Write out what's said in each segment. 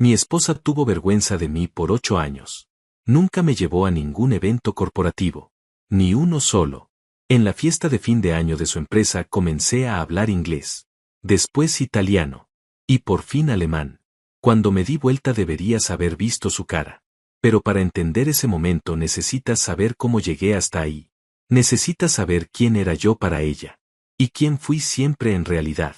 Mi esposa tuvo vergüenza de mí por 8 años. Nunca me llevó a ningún evento corporativo. Ni uno solo. En la fiesta de fin de año de su empresa comencé a hablar inglés. Después italiano. Y por fin alemán. Cuando me di vuelta deberías haber visto su cara. Pero para entender ese momento necesitas saber cómo llegué hasta ahí. Necesitas saber quién era yo para ella. Y quién fui siempre en realidad.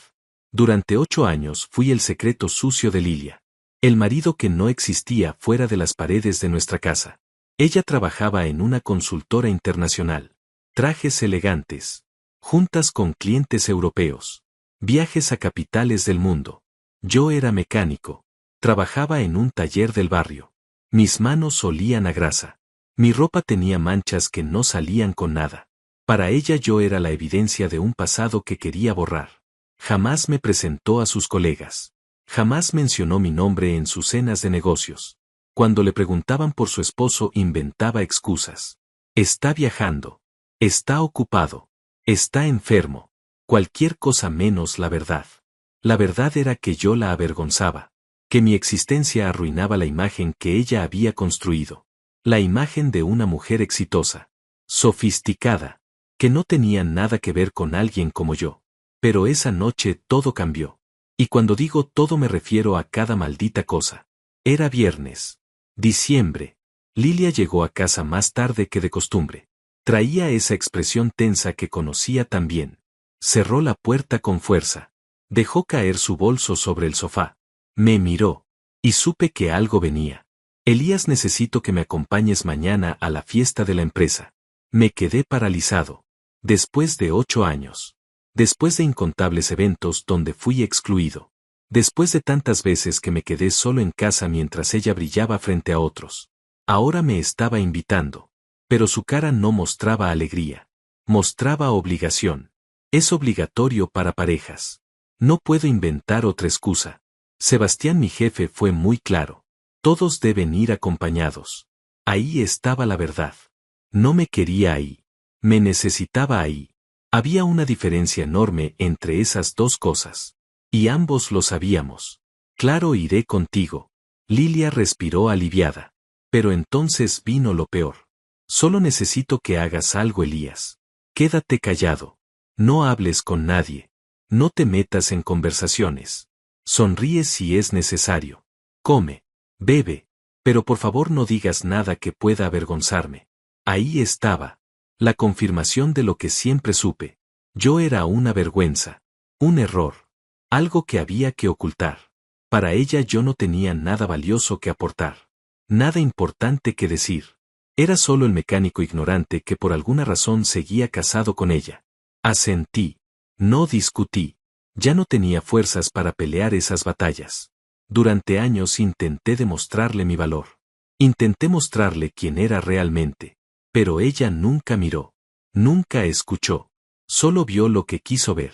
Durante 8 años fui el secreto sucio de Lilia. El marido que no existía fuera de las paredes de nuestra casa. Ella trabajaba en una consultora internacional. Trajes elegantes. Juntas con clientes europeos. Viajes a capitales del mundo. Yo era mecánico. Trabajaba en un taller del barrio. Mis manos olían a grasa. Mi ropa tenía manchas que no salían con nada. Para ella yo era la evidencia de un pasado que quería borrar. Jamás me presentó a sus colegas. Jamás mencionó mi nombre en sus cenas de negocios. Cuando le preguntaban por su esposo inventaba excusas. Está viajando. Está ocupado. Está enfermo. Cualquier cosa menos la verdad. La verdad era que yo la avergonzaba. Que mi existencia arruinaba la imagen que ella había construido. La imagen de una mujer exitosa. Sofisticada. Que no tenía nada que ver con alguien como yo. Pero esa noche todo cambió. Y cuando digo todo me refiero a cada maldita cosa. Era viernes. Diciembre. Lilia llegó a casa más tarde que de costumbre. Traía esa expresión tensa que conocía tan bien. Cerró la puerta con fuerza. Dejó caer su bolso sobre el sofá. Me miró. Y supe que algo venía. Elías, necesito que me acompañes mañana a la fiesta de la empresa. Me quedé paralizado. Después de 8 años. Después de incontables eventos donde fui excluido. Después de tantas veces que me quedé solo en casa mientras ella brillaba frente a otros. Ahora me estaba invitando. Pero su cara no mostraba alegría. Mostraba obligación. Es obligatorio para parejas. No puedo inventar otra excusa. Sebastián, mi jefe, fue muy claro. Todos deben ir acompañados. Ahí estaba la verdad. No me quería ahí. Me necesitaba ahí. Había una diferencia enorme entre esas dos cosas. Y ambos lo sabíamos. Claro, iré contigo. Lilia respiró aliviada. Pero entonces vino lo peor. Solo necesito que hagas algo, Elías. Quédate callado. No hables con nadie. No te metas en conversaciones. Sonríe si es necesario. Come. Bebe. Pero por favor no digas nada que pueda avergonzarme. Ahí estaba. La confirmación de lo que siempre supe. Yo era una vergüenza. Un error. Algo que había que ocultar. Para ella yo no tenía nada valioso que aportar. Nada importante que decir. Era solo el mecánico ignorante que por alguna razón seguía casado con ella. Asentí. No discutí. Ya no tenía fuerzas para pelear esas batallas. Durante años intenté demostrarle mi valor. Intenté mostrarle quién era realmente. Pero ella nunca miró. Nunca escuchó. Solo vio lo que quiso ver.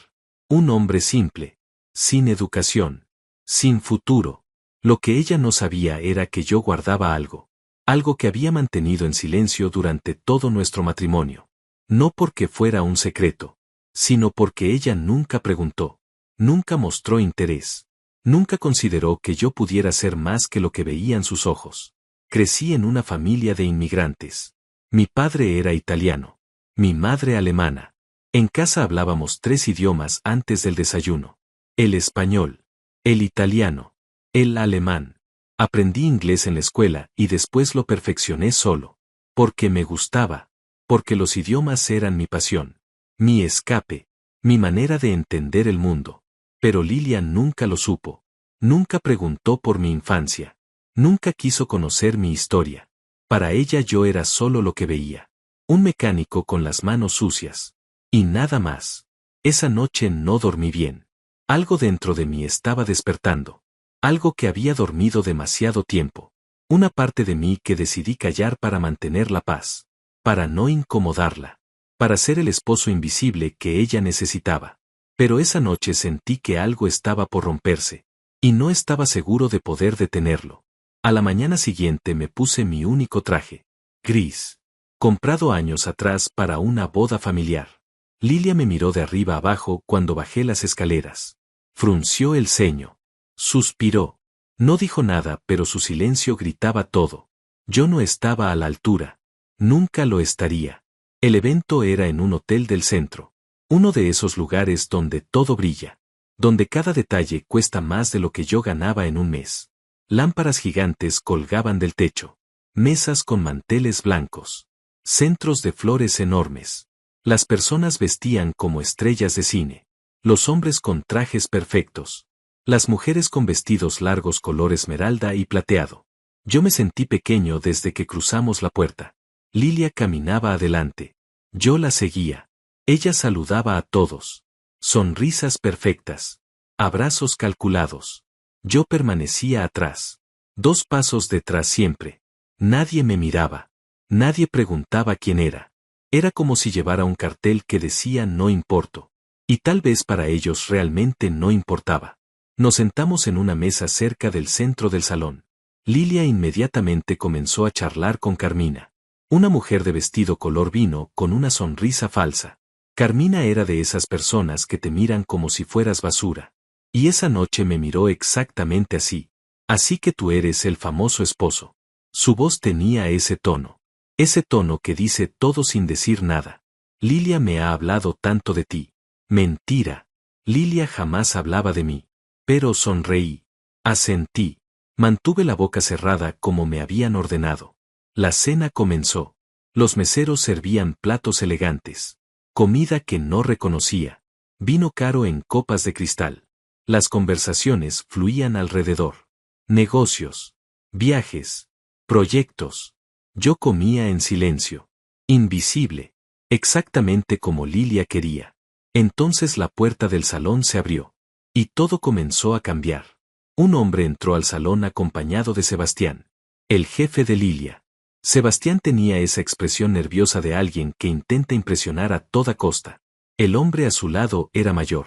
Un hombre simple. Sin educación. Sin futuro. Lo que ella no sabía era que yo guardaba algo. Algo que había mantenido en silencio durante todo nuestro matrimonio. No porque fuera un secreto, sino porque ella nunca preguntó. Nunca mostró interés. Nunca consideró que yo pudiera ser más que lo que veían sus ojos. Crecí en una familia de inmigrantes. Mi padre era italiano. Mi madre alemana. En casa hablábamos 3 idiomas antes del desayuno. El español. El italiano. El alemán. Aprendí inglés en la escuela y después lo perfeccioné solo. Porque me gustaba. Porque los idiomas eran mi pasión. Mi escape. Mi manera de entender el mundo. Pero Lilia nunca lo supo. Nunca preguntó por mi infancia. Nunca quiso conocer mi historia. Para ella yo era solo lo que veía. Un mecánico con las manos sucias. Y nada más. Esa noche no dormí bien. Algo dentro de mí estaba despertando. Algo que había dormido demasiado tiempo. Una parte de mí que decidí callar para mantener la paz. Para no incomodarla. Para ser el esposo invisible que ella necesitaba. Pero esa noche sentí que algo estaba por romperse. Y no estaba seguro de poder detenerlo. A la mañana siguiente me puse mi único traje. Gris. Comprado años atrás para una boda familiar. Lilia me miró de arriba abajo cuando bajé las escaleras. Frunció el ceño. Suspiró. No dijo nada, pero su silencio gritaba todo. Yo no estaba a la altura. Nunca lo estaría. El evento era en un hotel del centro. Uno de esos lugares donde todo brilla. Donde cada detalle cuesta más de lo que yo ganaba en un mes. Lámparas gigantes colgaban del techo. Mesas con manteles blancos. Centros de flores enormes. Las personas vestían como estrellas de cine. Los hombres con trajes perfectos. Las mujeres con vestidos largos color esmeralda y plateado. Yo me sentí pequeño desde que cruzamos la puerta. Lilia caminaba adelante. Yo la seguía. Ella saludaba a todos. Sonrisas perfectas. Abrazos calculados. Yo permanecía atrás. 2 pasos detrás siempre. Nadie me miraba. Nadie preguntaba quién era. Era como si llevara un cartel que decía no importo. Y tal vez para ellos realmente no importaba. Nos sentamos en una mesa cerca del centro del salón. Lilia inmediatamente comenzó a charlar con Carmina. Una mujer de vestido color vino con una sonrisa falsa. Carmina era de esas personas que te miran como si fueras basura. Y esa noche me miró exactamente así. Así que tú eres el famoso esposo. Su voz tenía ese tono. Ese tono que dice todo sin decir nada. Lilia me ha hablado tanto de ti. Mentira. Lilia jamás hablaba de mí. Pero sonreí. Asentí. Mantuve la boca cerrada como me habían ordenado. La cena comenzó. Los meseros servían platos elegantes. Comida que no reconocía. Vino caro en copas de cristal. Las conversaciones fluían alrededor. Negocios. Viajes. Proyectos. Yo comía en silencio. Invisible. Exactamente como Lilia quería. Entonces la puerta del salón se abrió. Y todo comenzó a cambiar. Un hombre entró al salón acompañado de Sebastián. El jefe de Lilia. Sebastián tenía esa expresión nerviosa de alguien que intenta impresionar a toda costa. El hombre a su lado era mayor.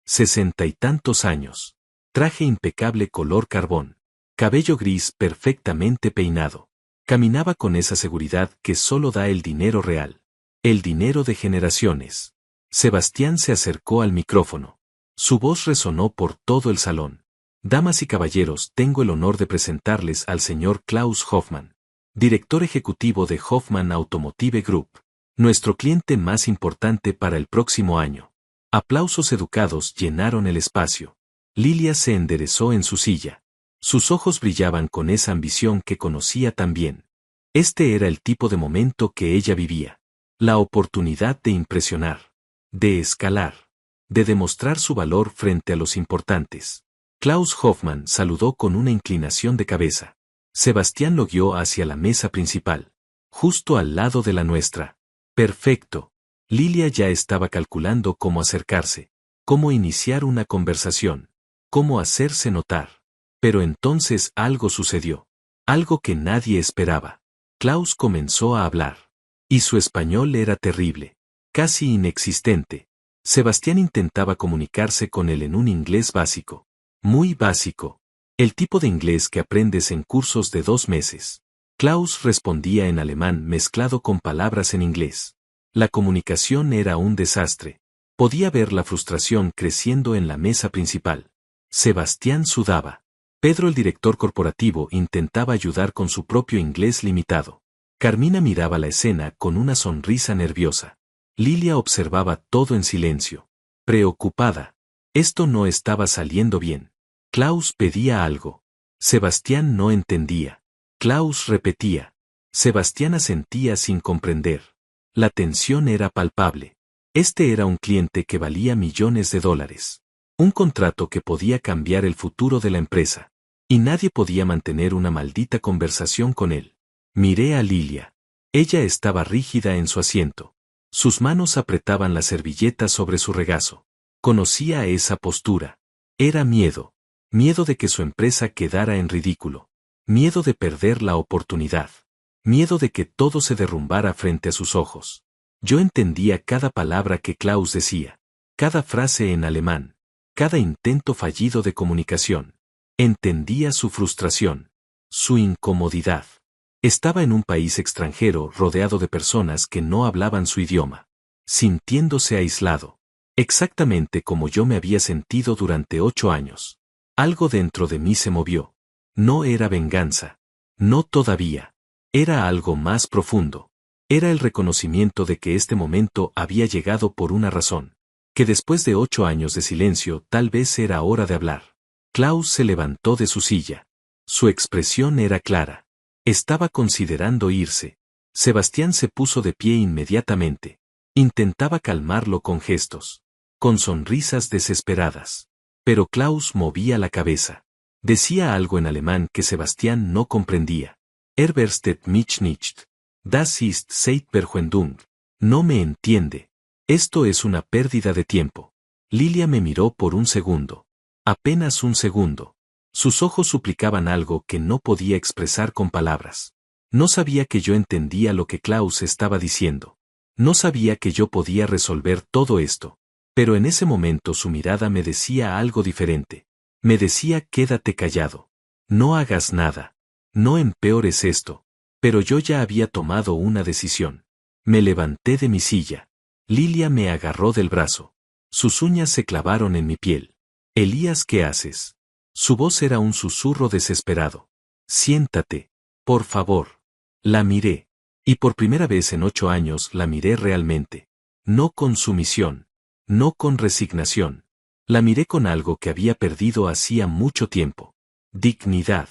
60 y tantos años. Traje impecable color carbón. Cabello gris perfectamente peinado. Caminaba con esa seguridad que solo da el dinero real. El dinero de generaciones. Sebastián se acercó al micrófono. Su voz resonó por todo el salón. Damas y caballeros, tengo el honor de presentarles al señor Klaus Hoffmann, director ejecutivo de Hoffmann Automotive Group, nuestro cliente más importante para el próximo año. Aplausos educados llenaron el espacio. Lilia se enderezó en su silla. Sus ojos brillaban con esa ambición que conocía tan bien. Este era el tipo de momento que ella vivía. La oportunidad de impresionar. De escalar. De demostrar su valor frente a los importantes. Klaus Hoffmann saludó con una inclinación de cabeza. Sebastián lo guió hacia la mesa principal. Justo al lado de la nuestra. Perfecto. Lilia ya estaba calculando cómo acercarse. Cómo iniciar una conversación. Cómo hacerse notar. Pero entonces algo sucedió. Algo que nadie esperaba. Klaus comenzó a hablar. Y su español era terrible. Casi inexistente. Sebastián intentaba comunicarse con él en un inglés básico. Muy básico. El tipo de inglés que aprendes en cursos de 2 meses. Klaus respondía en alemán mezclado con palabras en inglés. La comunicación era un desastre. Podía ver la frustración creciendo en la mesa principal. Sebastián sudaba. Pedro, el director corporativo, intentaba ayudar con su propio inglés limitado. Carmina miraba la escena con una sonrisa nerviosa. Lilia observaba todo en silencio. Preocupada. Esto no estaba saliendo bien. Klaus pedía algo. Sebastián no entendía. Klaus repetía. Sebastián asentía sin comprender. La tensión era palpable. Este era un cliente que valía millones de dólares. Un contrato que podía cambiar el futuro de la empresa. Y nadie podía mantener una maldita conversación con él. Miré a Lilia. Ella estaba rígida en su asiento. Sus manos apretaban la servilleta sobre su regazo. Conocía esa postura. Era miedo. Miedo de que su empresa quedara en ridículo. Miedo de perder la oportunidad. Miedo de que todo se derrumbara frente a sus ojos. Yo entendía cada palabra que Klaus decía. Cada frase en alemán. Cada intento fallido de comunicación. Entendía su frustración. Su incomodidad. Estaba en un país extranjero rodeado de personas que no hablaban su idioma. Sintiéndose aislado. Exactamente como yo me había sentido durante 8 años. Algo dentro de mí se movió. No era venganza. No todavía. Era algo más profundo. Era el reconocimiento de que este momento había llegado por una razón. Que después de 8 años de silencio tal vez era hora de hablar. Klaus se levantó de su silla. Su expresión era clara. Estaba considerando irse. Sebastián se puso de pie inmediatamente. Intentaba calmarlo con gestos. Con sonrisas desesperadas. Pero Klaus movía la cabeza. Decía algo en alemán que Sebastián no comprendía. Versteht mich nicht. Das ist Zeitverschwendung. No me entiende. Esto es una pérdida de tiempo. Lilia me miró por un segundo. Apenas un segundo. Sus ojos suplicaban algo que no podía expresar con palabras. No sabía que yo entendía lo que Klaus estaba diciendo. No sabía que yo podía resolver todo esto. Pero en ese momento su mirada me decía algo diferente. Me decía: quédate callado. No hagas nada. No empeores esto. Pero yo ya había tomado una decisión. Me levanté de mi silla. Lilia me agarró del brazo. Sus uñas se clavaron en mi piel. Elías, ¿qué haces? Su voz era un susurro desesperado. Siéntate. Por favor. La miré. Y por primera vez en 8 años la miré realmente. No con sumisión. No con resignación. La miré con algo que había perdido hacía mucho tiempo. Dignidad.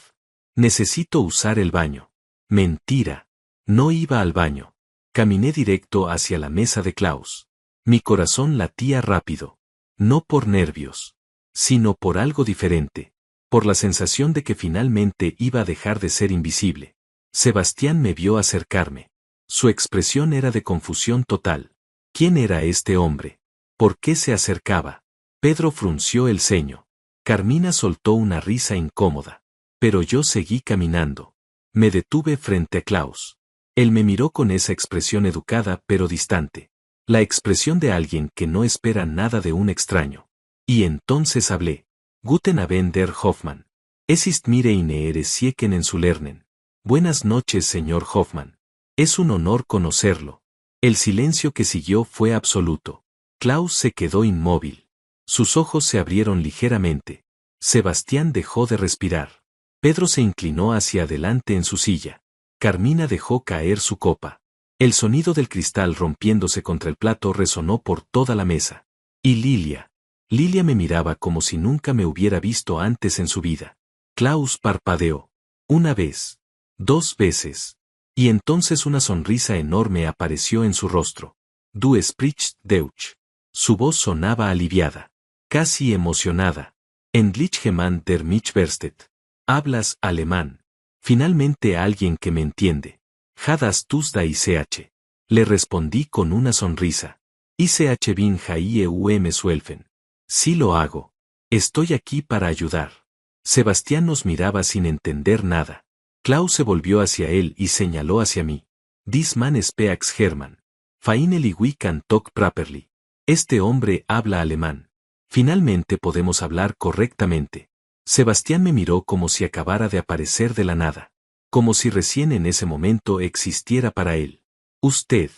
Necesito usar el baño. Mentira. No iba al baño. Caminé directo hacia la mesa de Klaus. Mi corazón latía rápido. No por nervios. Sino por algo diferente. Por la sensación de que finalmente iba a dejar de ser invisible. Sebastián me vio acercarme. Su expresión era de confusión total. ¿Quién era este hombre? ¿Por qué se acercaba? Pedro frunció el ceño. Carmina soltó una risa incómoda. Pero yo seguí caminando. Me detuve frente a Klaus. Él me miró con esa expresión educada pero distante. La expresión de alguien que no espera nada de un extraño. Y entonces hablé. Guten Abend, Herr Hoffmann. Es ist mir eine Ehre, Sie kennenzulernen. Buenas noches, señor Hoffmann. Es un honor conocerlo. El silencio que siguió fue absoluto. Klaus se quedó inmóvil. Sus ojos se abrieron ligeramente. Sebastián dejó de respirar. Pedro se inclinó hacia adelante en su silla. Carmina dejó caer su copa. El sonido del cristal rompiéndose contra el plato resonó por toda la mesa. Y Lilia. Lilia me miraba como si nunca me hubiera visto antes en su vida. Klaus parpadeó. Una vez. 2 veces. Y entonces una sonrisa enorme apareció en su rostro. Du sprichst Deutsch. Su voz sonaba aliviada. Casi emocionada. Endlich jemand der mich versteht. Hablas alemán. Finalmente alguien que me entiende. Hadas tus da ICH. Le respondí con una sonrisa. ICH bin HIEUM suelfen. Sí lo hago. Estoy aquí para ayudar. Sebastián nos miraba sin entender nada. Klaus se volvió hacia él y señaló hacia mí. This man speaks German. Finally we can talk properly. Este hombre habla alemán. Finalmente podemos hablar correctamente. Sebastián me miró como si acabara de aparecer de la nada. Como si recién en ese momento existiera para él. Usted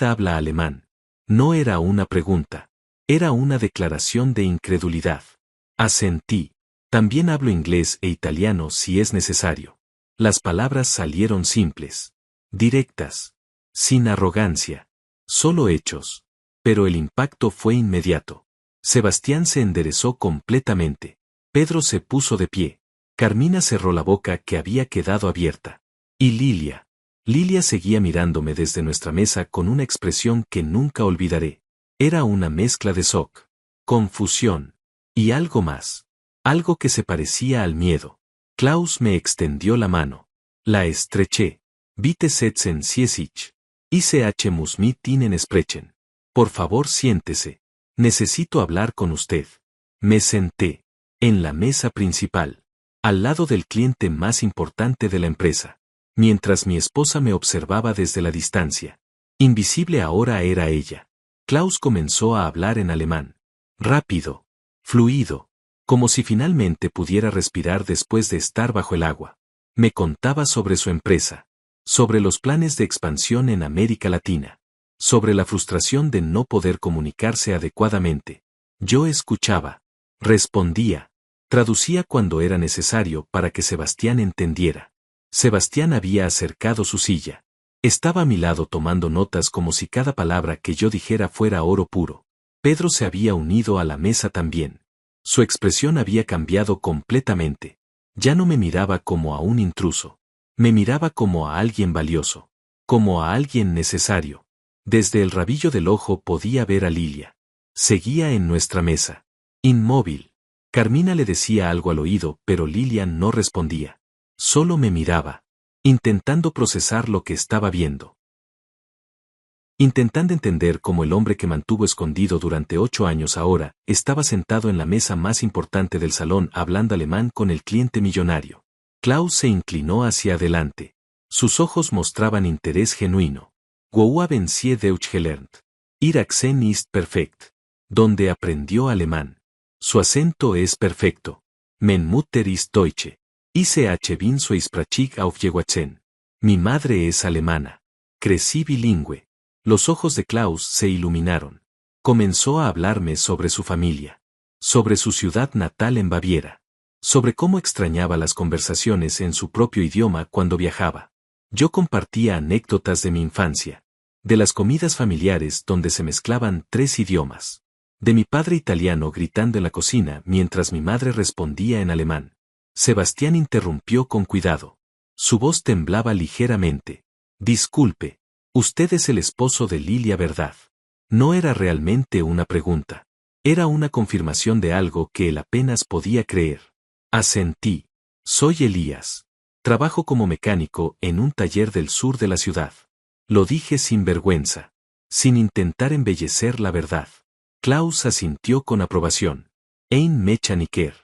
habla alemán. No era una pregunta. Era una declaración de incredulidad. Asentí. También hablo inglés e italiano si es necesario. Las palabras salieron simples. Directas. Sin arrogancia. Solo hechos. Pero el impacto fue inmediato. Sebastián se enderezó completamente. Pedro se puso de pie. Carmina cerró la boca que había quedado abierta. Y Lilia. Lilia seguía mirándome desde nuestra mesa con una expresión que nunca olvidaré. Era una mezcla de shock, confusión y algo más. Algo que se parecía al miedo. Klaus me extendió la mano. La estreché. Bitte setzen Sie sich. ICH muss mit Ihnen sprechen. Por favor, siéntese. Necesito hablar con usted. Me senté. En la mesa principal. Al lado del cliente más importante de la empresa. Mientras mi esposa me observaba desde la distancia. Invisible ahora era ella. Klaus comenzó a hablar en alemán. Rápido. Fluido. Como si finalmente pudiera respirar después de estar bajo el agua. Me contaba sobre su empresa. Sobre los planes de expansión en América Latina. Sobre la frustración de no poder comunicarse adecuadamente. Yo escuchaba. Respondía. Traducía cuando era necesario para que Sebastián entendiera. Sebastián había acercado su silla. Estaba a mi lado tomando notas como si cada palabra que yo dijera fuera oro puro. Pedro se había unido a la mesa también. Su expresión había cambiado completamente. Ya no me miraba como a un intruso. Me miraba como a alguien valioso. Como a alguien necesario. Desde el rabillo del ojo podía ver a Lilia. Seguía en nuestra mesa. Inmóvil. Carmina le decía algo al oído, pero Lilia no respondía. Solo me miraba. Intentando procesar lo que estaba viendo. Intentando entender cómo el hombre que mantuvo escondido durante 8 años ahora, estaba sentado en la mesa más importante del salón hablando alemán con el cliente millonario. Klaus se inclinó hacia adelante. Sus ojos mostraban interés genuino. Wo haben Sie Deutsch gelernt? Ihr Akzent ist perfekt. Donde aprendió alemán. Su acento es perfecto. Mein Mutter ist Deutsche. Ich bin so Sprachig aufgewachsen. Mi madre es alemana. Crecí bilingüe. Los ojos de Klaus se iluminaron. Comenzó a hablarme sobre su familia. Sobre su ciudad natal en Baviera. Sobre cómo extrañaba las conversaciones en su propio idioma cuando viajaba. Yo compartía anécdotas de mi infancia. De las comidas familiares donde se mezclaban 3 idiomas. De mi padre italiano gritando en la cocina mientras mi madre respondía en alemán. Sebastián interrumpió con cuidado. Su voz temblaba ligeramente. Disculpe. Usted es el esposo de Lilia, ¿verdad? No era realmente una pregunta. Era una confirmación de algo que él apenas podía creer. Asentí. Soy Elías. Trabajo como mecánico en un taller del sur de la ciudad. Lo dije sin vergüenza. Sin intentar embellecer la verdad. Klaus asintió con aprobación. Ein Mechaniker.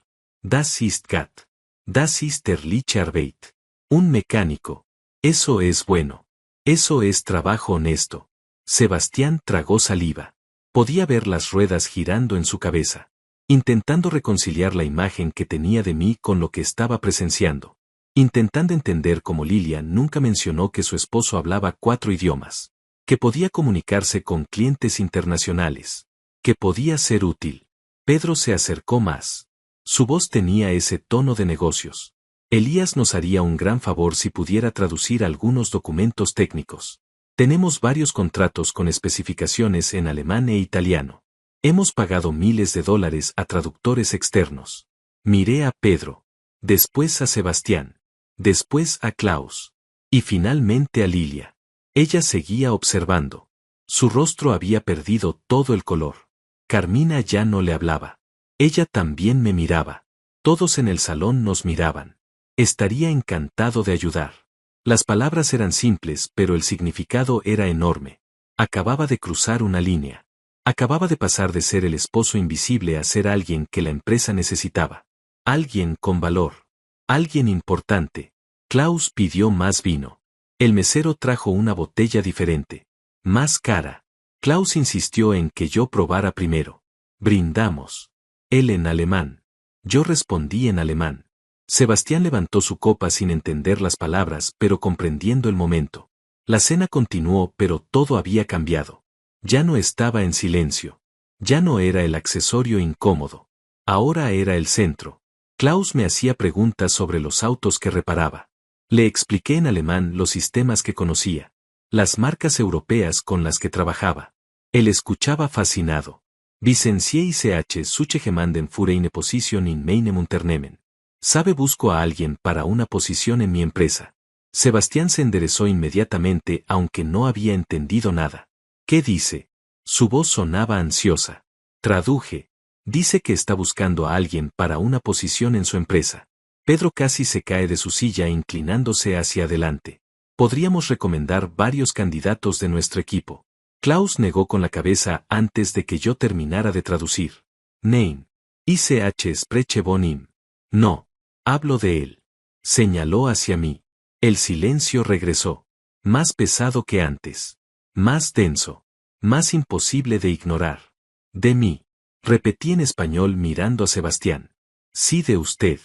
Das ist gut. Das ist ehrliche Arbeit. Un mecánico. Eso es bueno. Eso es trabajo honesto. Sebastián tragó saliva. Podía ver las ruedas girando en su cabeza. Intentando reconciliar la imagen que tenía de mí con lo que estaba presenciando. Intentando entender cómo Lilia nunca mencionó que su esposo hablaba 4 idiomas. Que podía comunicarse con clientes internacionales. Que podía ser útil. Pedro se acercó más. Su voz tenía ese tono de negocios. Elías nos haría un gran favor si pudiera traducir algunos documentos técnicos. Tenemos varios contratos con especificaciones en alemán e italiano. Hemos pagado miles de dólares a traductores externos. Miré a Pedro. Después a Sebastián. Después a Klaus. Y finalmente a Lilia. Ella seguía observando. Su rostro había perdido todo el color. Carmina ya no le hablaba. Ella también me miraba. Todos en el salón nos miraban. Estaría encantado de ayudar. Las palabras eran simples, pero el significado era enorme. Acababa de cruzar una línea. Acababa de pasar de ser el esposo invisible a ser alguien que la empresa necesitaba. Alguien con valor. Alguien importante. Klaus pidió más vino. El mesero trajo una botella diferente. Más cara. Klaus insistió en que yo probara primero. Brindamos. Él en alemán. Yo respondí en alemán. Sebastián levantó su copa sin entender las palabras, pero comprendiendo el momento. La cena continuó, pero todo había cambiado. Ya no estaba en silencio. Ya no era el accesorio incómodo. Ahora era el centro. Klaus me hacía preguntas sobre los autos que reparaba. Le expliqué en alemán los sistemas que conocía. Las marcas europeas con las que trabajaba. Él escuchaba fascinado. Wissen Sie suche jemanden für eine Position in meinem Unternehmen. Sabe, busco a alguien para una posición en mi empresa. Sebastián se enderezó inmediatamente aunque no había entendido nada. ¿Qué dice? Su voz sonaba ansiosa. Traduje. Dice que está buscando a alguien para una posición en su empresa. Pedro casi se cae de su silla inclinándose hacia adelante. Podríamos recomendar varios candidatos de nuestro equipo. Klaus negó con la cabeza antes de que yo terminara de traducir. Nein. Spreche von ihm. No. Hablo de él. Señaló hacia mí. El silencio regresó. Más pesado que antes. Más denso. Más imposible de ignorar. De mí. Repetí en español mirando a Sebastián. Sí, de usted.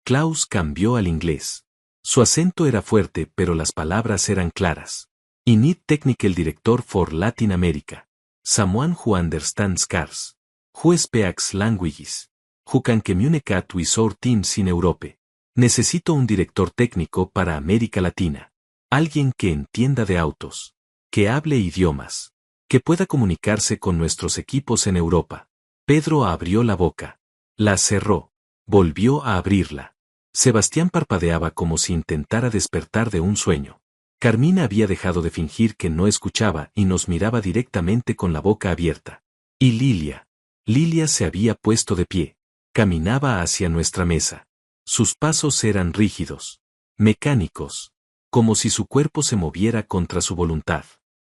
Klaus cambió al inglés. Su acento era fuerte, pero las palabras eran claras. I need technical director for Latin America. Someone who understands cars. Who speaks languages. Who can communicate with our teams in Europe? Necesito un director técnico para América Latina. Alguien que entienda de autos. Que hable idiomas. Que pueda comunicarse con nuestros equipos en Europa. Pedro abrió la boca. La cerró. Volvió a abrirla. Sebastián parpadeaba como si intentara despertar de un sueño. Carmina había dejado de fingir que no escuchaba y nos miraba directamente con la boca abierta. Y Lilia. Lilia se había puesto de pie. Caminaba hacia nuestra mesa. Sus pasos eran rígidos. Mecánicos. Como si su cuerpo se moviera contra su voluntad.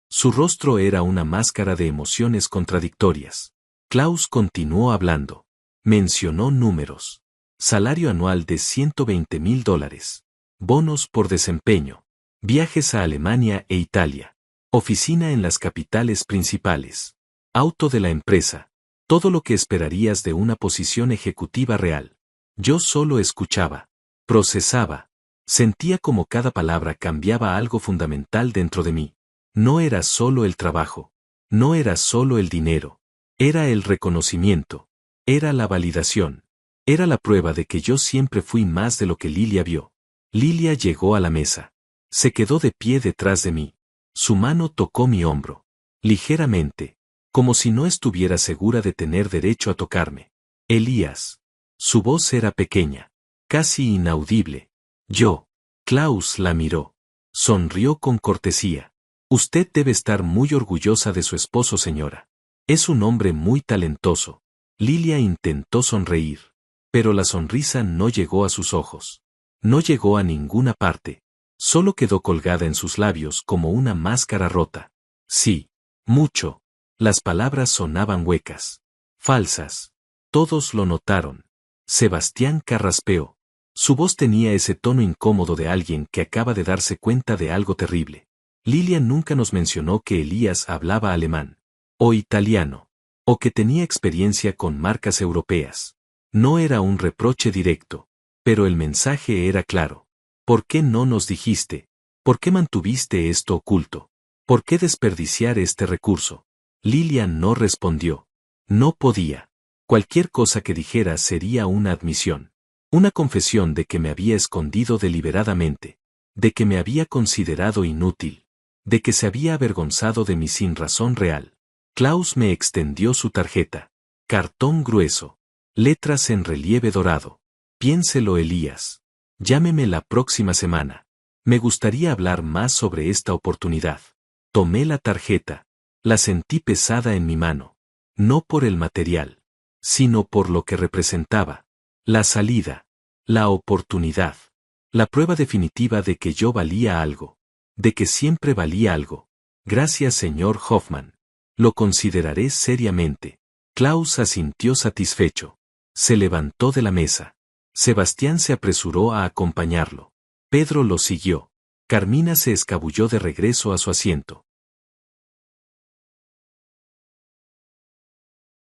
Su rostro era una máscara de emociones contradictorias. Klaus continuó hablando. Mencionó números. Salario anual de $120,000. Bonos por desempeño. Viajes a Alemania e Italia. Oficina en las capitales principales. Auto de la empresa. Todo lo que esperarías de una posición ejecutiva real. Yo solo escuchaba. Procesaba. Sentía como cada palabra cambiaba algo fundamental dentro de mí. No era solo el trabajo. No era solo el dinero. Era el reconocimiento. Era la validación. Era la prueba de que yo siempre fui más de lo que Lilia vio. Lilia llegó a la mesa. Se quedó de pie detrás de mí. Su mano tocó mi hombro. Ligeramente. Como si no estuviera segura de tener derecho a tocarme. Elías. Su voz era pequeña. Casi inaudible. Yo. Klaus la miró. Sonrió con cortesía. Usted debe estar muy orgullosa de su esposo, señora. Es un hombre muy talentoso. Lilia intentó sonreír. Pero la sonrisa no llegó a sus ojos. No llegó a ninguna parte. Solo quedó colgada en sus labios como una máscara rota. Sí. Mucho. Las palabras sonaban huecas. Falsas. Todos lo notaron. Sebastián carraspeó. Su voz tenía ese tono incómodo de alguien que acaba de darse cuenta de algo terrible. Lilia nunca nos mencionó que Elías hablaba alemán. O italiano. O que tenía experiencia con marcas europeas. No era un reproche directo. Pero el mensaje era claro. ¿Por qué no nos dijiste? ¿Por qué mantuviste esto oculto? ¿Por qué desperdiciar este recurso? Lilia no respondió. No podía. Cualquier cosa que dijera sería una admisión. Una confesión de que me había escondido deliberadamente. De que me había considerado inútil. De que se había avergonzado de mi sin razón real. Klaus me extendió su tarjeta. Cartón grueso. Letras en relieve dorado. Piénselo, Elías. Llámeme la próxima semana. Me gustaría hablar más sobre esta oportunidad. Tomé la tarjeta. La sentí pesada en mi mano. No por el material, sino por lo que representaba. La salida. La oportunidad. La prueba definitiva de que yo valía algo. De que siempre valía algo. Gracias, señor Hoffman. Lo consideraré seriamente. Klaus asintió satisfecho. Se levantó de la mesa. Sebastián se apresuró a acompañarlo. Pedro lo siguió. Carmina se escabulló de regreso a su asiento.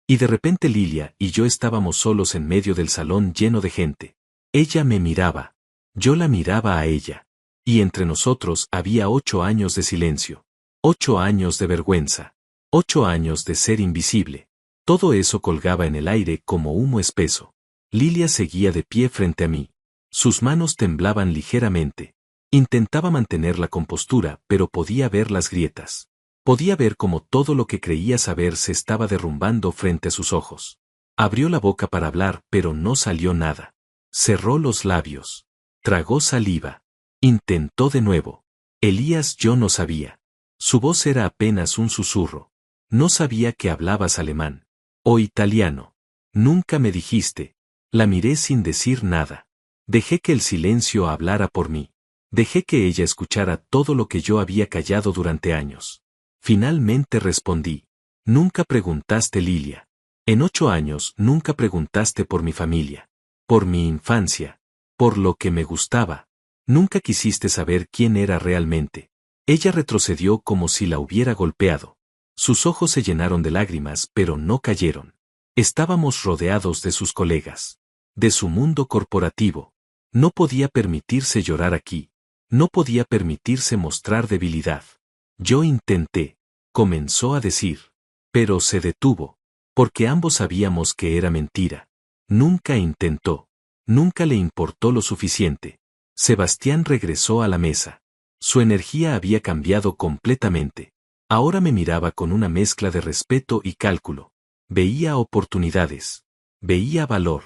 Y de repente Lilia y yo estábamos solos en medio del salón lleno de gente. Ella me miraba. Yo la miraba a ella. Y entre nosotros había 8 años de silencio. 8 años de vergüenza. 8 años de ser invisible. Todo eso colgaba en el aire como humo espeso. Lilia seguía de pie frente a mí. Sus manos temblaban ligeramente. Intentaba mantener la compostura, pero podía ver las grietas. Podía ver cómo todo lo que creía saber se estaba derrumbando frente a sus ojos. Abrió la boca para hablar, pero no salió nada. Cerró los labios. Tragó saliva. Intentó de nuevo. Elías, yo no sabía. Su voz era apenas un susurro. No sabía que hablabas alemán. O italiano. Nunca me dijiste. La miré sin decir nada. Dejé que el silencio hablara por mí. Dejé que ella escuchara todo lo que yo había callado durante años. Finalmente respondí. Nunca preguntaste, Lilia. En 8 años nunca preguntaste por mi familia. Por mi infancia. Por lo que me gustaba. Nunca quisiste saber quién era realmente. Ella retrocedió como si la hubiera golpeado. Sus ojos se llenaron de lágrimas, pero no cayeron. Estábamos rodeados de sus colegas. De su mundo corporativo. No podía permitirse llorar aquí. No podía permitirse mostrar debilidad. Yo intenté. Comenzó a decir. Pero se detuvo. Porque ambos sabíamos que era mentira. Nunca intentó. Nunca le importó lo suficiente. Sebastián regresó a la mesa. Su energía había cambiado completamente. Ahora me miraba con una mezcla de respeto y cálculo. Veía oportunidades. Veía valor.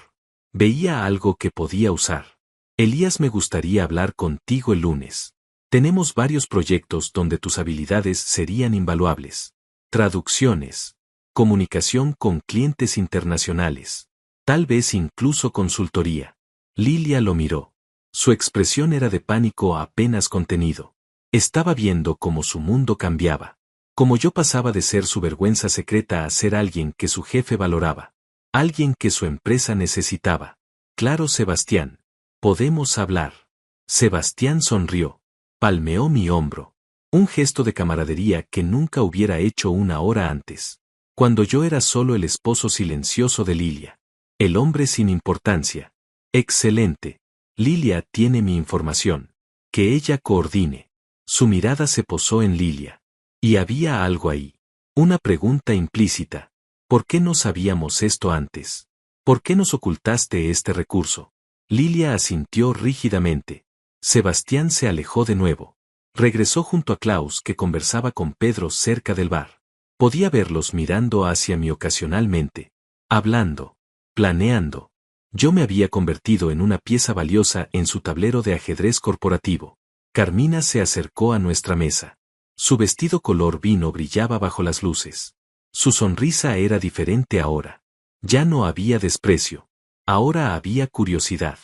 Veía algo que podía usar. Elías, me gustaría hablar contigo el lunes. Tenemos varios proyectos donde tus habilidades serían invaluables. Traducciones. Comunicación con clientes internacionales. Tal vez incluso consultoría. Lilia lo miró. Su expresión era de pánico apenas contenido. Estaba viendo cómo su mundo cambiaba. Cómo yo pasaba de ser su vergüenza secreta a ser alguien que su jefe valoraba. Alguien que su empresa necesitaba. Claro, Sebastián. Podemos hablar. Sebastián sonrió. Palmeó mi hombro. Un gesto de camaradería que nunca hubiera hecho una hora antes. Cuando yo era solo el esposo silencioso de Lilia. El hombre sin importancia. Excelente. Lilia tiene mi información. Que ella coordine. Su mirada se posó en Lilia. Y había algo ahí. Una pregunta implícita. ¿Por qué no sabíamos esto antes? ¿Por qué nos ocultaste este recurso? Lilia asintió rígidamente. Sebastián se alejó de nuevo. Regresó junto a Klaus, que conversaba con Pedro cerca del bar. Podía verlos mirando hacia mí ocasionalmente. Hablando. Planeando. Yo me había convertido en una pieza valiosa en su tablero de ajedrez corporativo. Carmina se acercó a nuestra mesa. Su vestido color vino brillaba bajo las luces. Su sonrisa era diferente ahora. Ya no había desprecio. Ahora había curiosidad.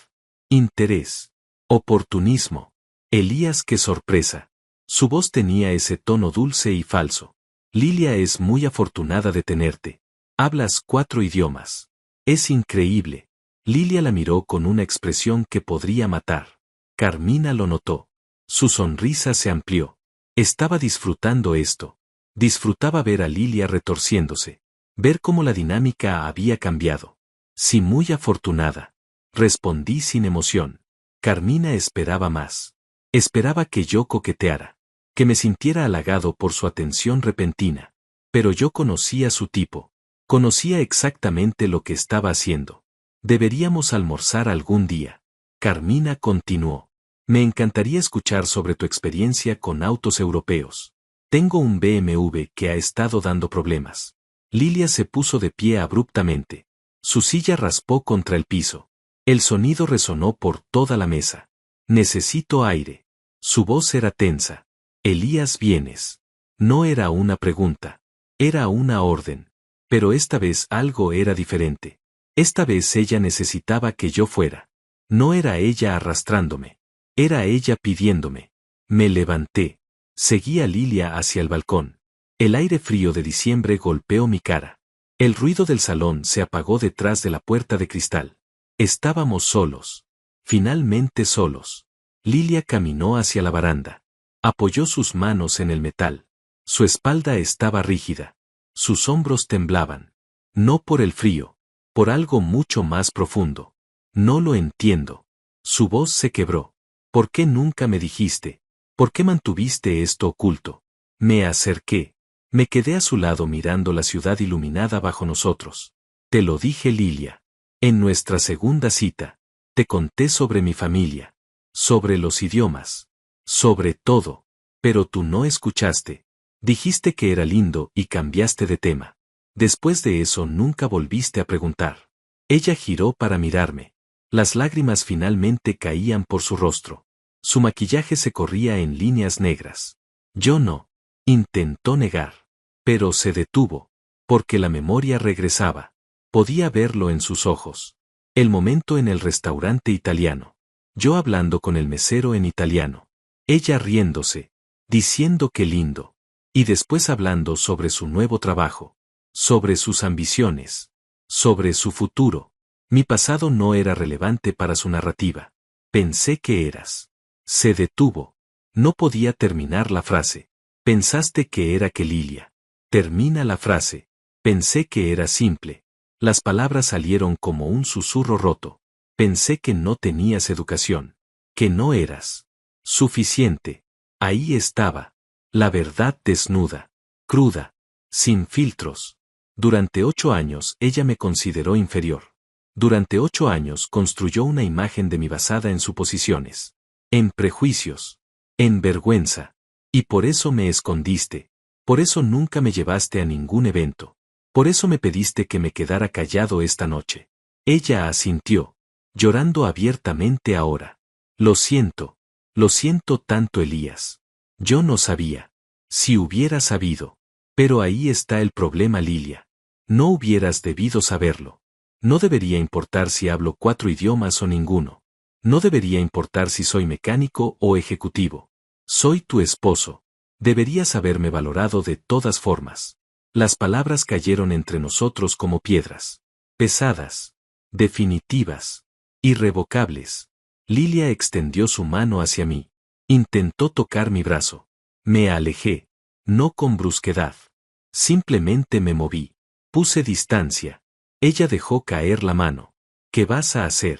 Interés. Oportunismo. Elías, qué sorpresa. Su voz tenía ese tono dulce y falso. Lilia, es muy afortunada de tenerte. Hablas 4 idiomas. Es increíble. Lilia la miró con una expresión que podría matar. Carmina lo notó. Su sonrisa se amplió. Estaba disfrutando esto. Disfrutaba ver a Lilia retorciéndose. Ver cómo la dinámica había cambiado. Sí, muy afortunada. Respondí sin emoción. Carmina esperaba más. Esperaba que yo coqueteara. Que me sintiera halagado por su atención repentina. Pero yo conocía su tipo. Conocía exactamente lo que estaba haciendo. Deberíamos almorzar algún día. Carmina continuó. Me encantaría escuchar sobre tu experiencia con autos europeos. Tengo un BMW que ha estado dando problemas. Lilia se puso de pie abruptamente. Su silla raspó contra el piso. El sonido resonó por toda la mesa. Necesito aire. Su voz era tensa. Elías, ¿vienes? No era una pregunta. Era una orden. Pero esta vez algo era diferente. Esta vez ella necesitaba que yo fuera. No era ella arrastrándome. Era ella pidiéndome. Me levanté. Seguí a Lilia hacia el balcón. El aire frío de diciembre golpeó mi cara. El ruido del salón se apagó detrás de la puerta de cristal. Estábamos solos. Finalmente solos. Lilia caminó hacia la baranda. Apoyó sus manos en el metal. Su espalda estaba rígida. Sus hombros temblaban. No por el frío. Por algo mucho más profundo. No lo entiendo. Su voz se quebró. ¿Por qué nunca me dijiste? ¿Por qué mantuviste esto oculto? Me acerqué. Me quedé a su lado mirando la ciudad iluminada bajo nosotros. Te lo dije, Lilia. En nuestra segunda cita. Te conté sobre mi familia. Sobre los idiomas. Sobre todo. Pero tú no escuchaste. Dijiste que era lindo y cambiaste de tema. Después de eso nunca volviste a preguntar. Ella giró para mirarme. Las lágrimas finalmente caían por su rostro. Su maquillaje se corría en líneas negras. Yo no. Intentó negar. Pero se detuvo. Porque la memoria regresaba. Podía verlo en sus ojos. El momento en el restaurante italiano. Yo hablando con el mesero en italiano. Ella riéndose. Diciendo qué lindo. Y después hablando sobre su nuevo trabajo. Sobre sus ambiciones. Sobre su futuro. Mi pasado no era relevante para su narrativa. Pensé que eras. Se detuvo. No podía terminar la frase. Pensaste que era que Lilia. Termina la frase. Pensé que era simple. Las palabras salieron como un susurro roto. Pensé que no tenías educación. Que no eras suficiente. Ahí estaba. La verdad desnuda. Cruda. Sin filtros. Durante 8 años ella me consideró inferior. Durante 8 años construyó una imagen de mí basada en suposiciones, en prejuicios, en vergüenza. Y por eso me escondiste. Por eso nunca me llevaste a ningún evento. Por eso me pediste que me quedara callado esta noche. Ella asintió, llorando abiertamente ahora. Lo siento tanto, Elías. Yo no sabía. Si hubiera sabido. Pero ahí está el problema, Lilia. No hubieras debido saberlo. No debería importar si hablo 4 idiomas o ninguno. No debería importar si soy mecánico o ejecutivo. Soy tu esposo. Deberías haberme valorado de todas formas. Las palabras cayeron entre nosotros como piedras. Pesadas. Definitivas. Irrevocables. Lilia extendió su mano hacia mí. Intentó tocar mi brazo. Me alejé. No con brusquedad. Simplemente me moví. Puse distancia. Ella dejó caer la mano. ¿Qué vas a hacer?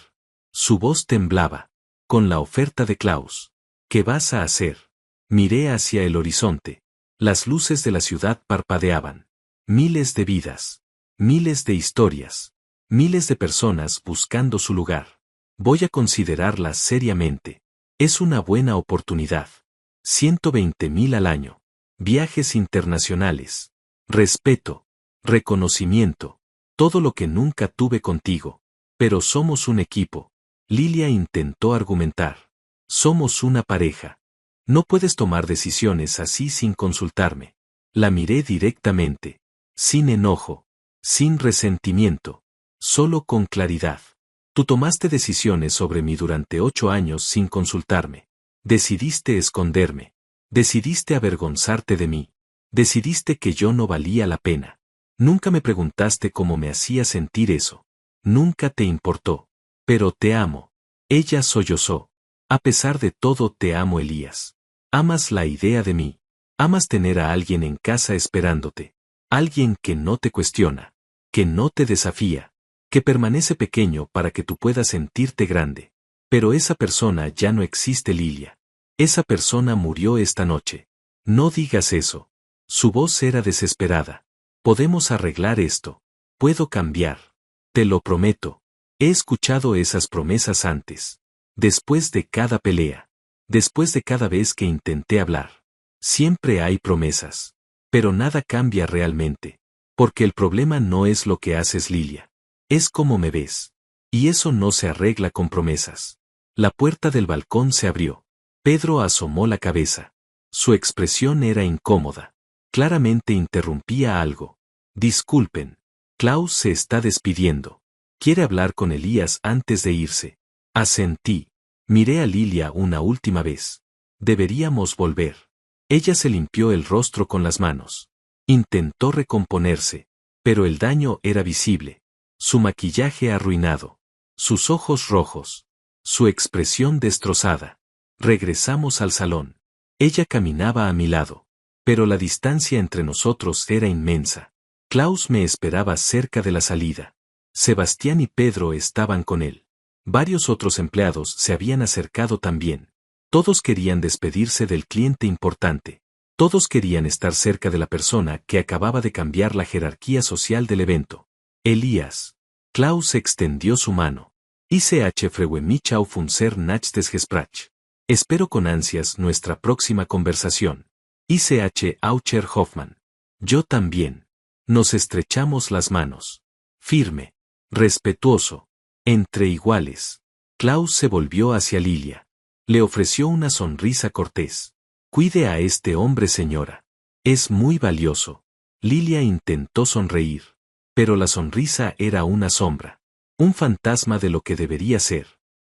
Su voz temblaba. Con la oferta de Klaus. ¿Qué vas a hacer? Miré hacia el horizonte. Las luces de la ciudad parpadeaban. Miles de vidas. Miles de historias. Miles de personas buscando su lugar. Voy a considerarlas seriamente. Es una buena oportunidad. 120.000 al año. Viajes internacionales. Respeto. Reconocimiento. Todo lo que nunca tuve contigo. Pero somos un equipo. Lilia intentó argumentar. Somos una pareja. No puedes tomar decisiones así sin consultarme. La miré directamente. Sin enojo. Sin resentimiento. Solo con claridad. Tú tomaste decisiones sobre mí durante 8 años sin consultarme. Decidiste esconderme. Decidiste avergonzarte de mí. Decidiste que yo no valía la pena. Nunca me preguntaste cómo me hacía sentir eso. Nunca te importó. Pero te amo. Ella sollozó. A pesar de todo te amo, Elías. Amas la idea de mí. Amas tener a alguien en casa esperándote. Alguien que no te cuestiona. Que no te desafía. Que permanece pequeño para que tú puedas sentirte grande. Pero esa persona ya no existe, Lilia. Esa persona murió esta noche. No digas eso. Su voz era desesperada. Podemos arreglar esto. Puedo cambiar. Te lo prometo. He escuchado esas promesas antes. Después de cada pelea. Después de cada vez que intenté hablar. Siempre hay promesas. Pero nada cambia realmente. Porque el problema no es lo que haces, Lilia. Es cómo me ves. Y eso no se arregla con promesas. La puerta del balcón se abrió. Pedro asomó la cabeza. Su expresión era incómoda. Claramente interrumpía algo. Disculpen. Klaus se está despidiendo. Quiere hablar con Elías antes de irse. Asentí. Miré a Lilia una última vez. Deberíamos volver. Ella se limpió el rostro con las manos. Intentó recomponerse. Pero el daño era visible. Su maquillaje arruinado. Sus ojos rojos. Su expresión destrozada. Regresamos al salón. Ella caminaba a mi lado. Pero la distancia entre nosotros era inmensa. Klaus me esperaba cerca de la salida. Sebastián y Pedro estaban con él. Varios otros empleados se habían acercado también. Todos querían despedirse del cliente importante. Todos querían estar cerca de la persona que acababa de cambiar la jerarquía social del evento. Elías. Klaus extendió su mano. Ich freue mich auf unser nächstes Gespräch. Espero con ansias nuestra próxima conversación. Ich Aucher Hoffmann. Yo también. Nos estrechamos las manos. Firme. Respetuoso. Entre iguales. Klaus se volvió hacia Lilia. Le ofreció una sonrisa cortés. Cuide a este hombre, señora. Es muy valioso. Lilia intentó sonreír. Pero la sonrisa era una sombra. Un fantasma de lo que debería ser.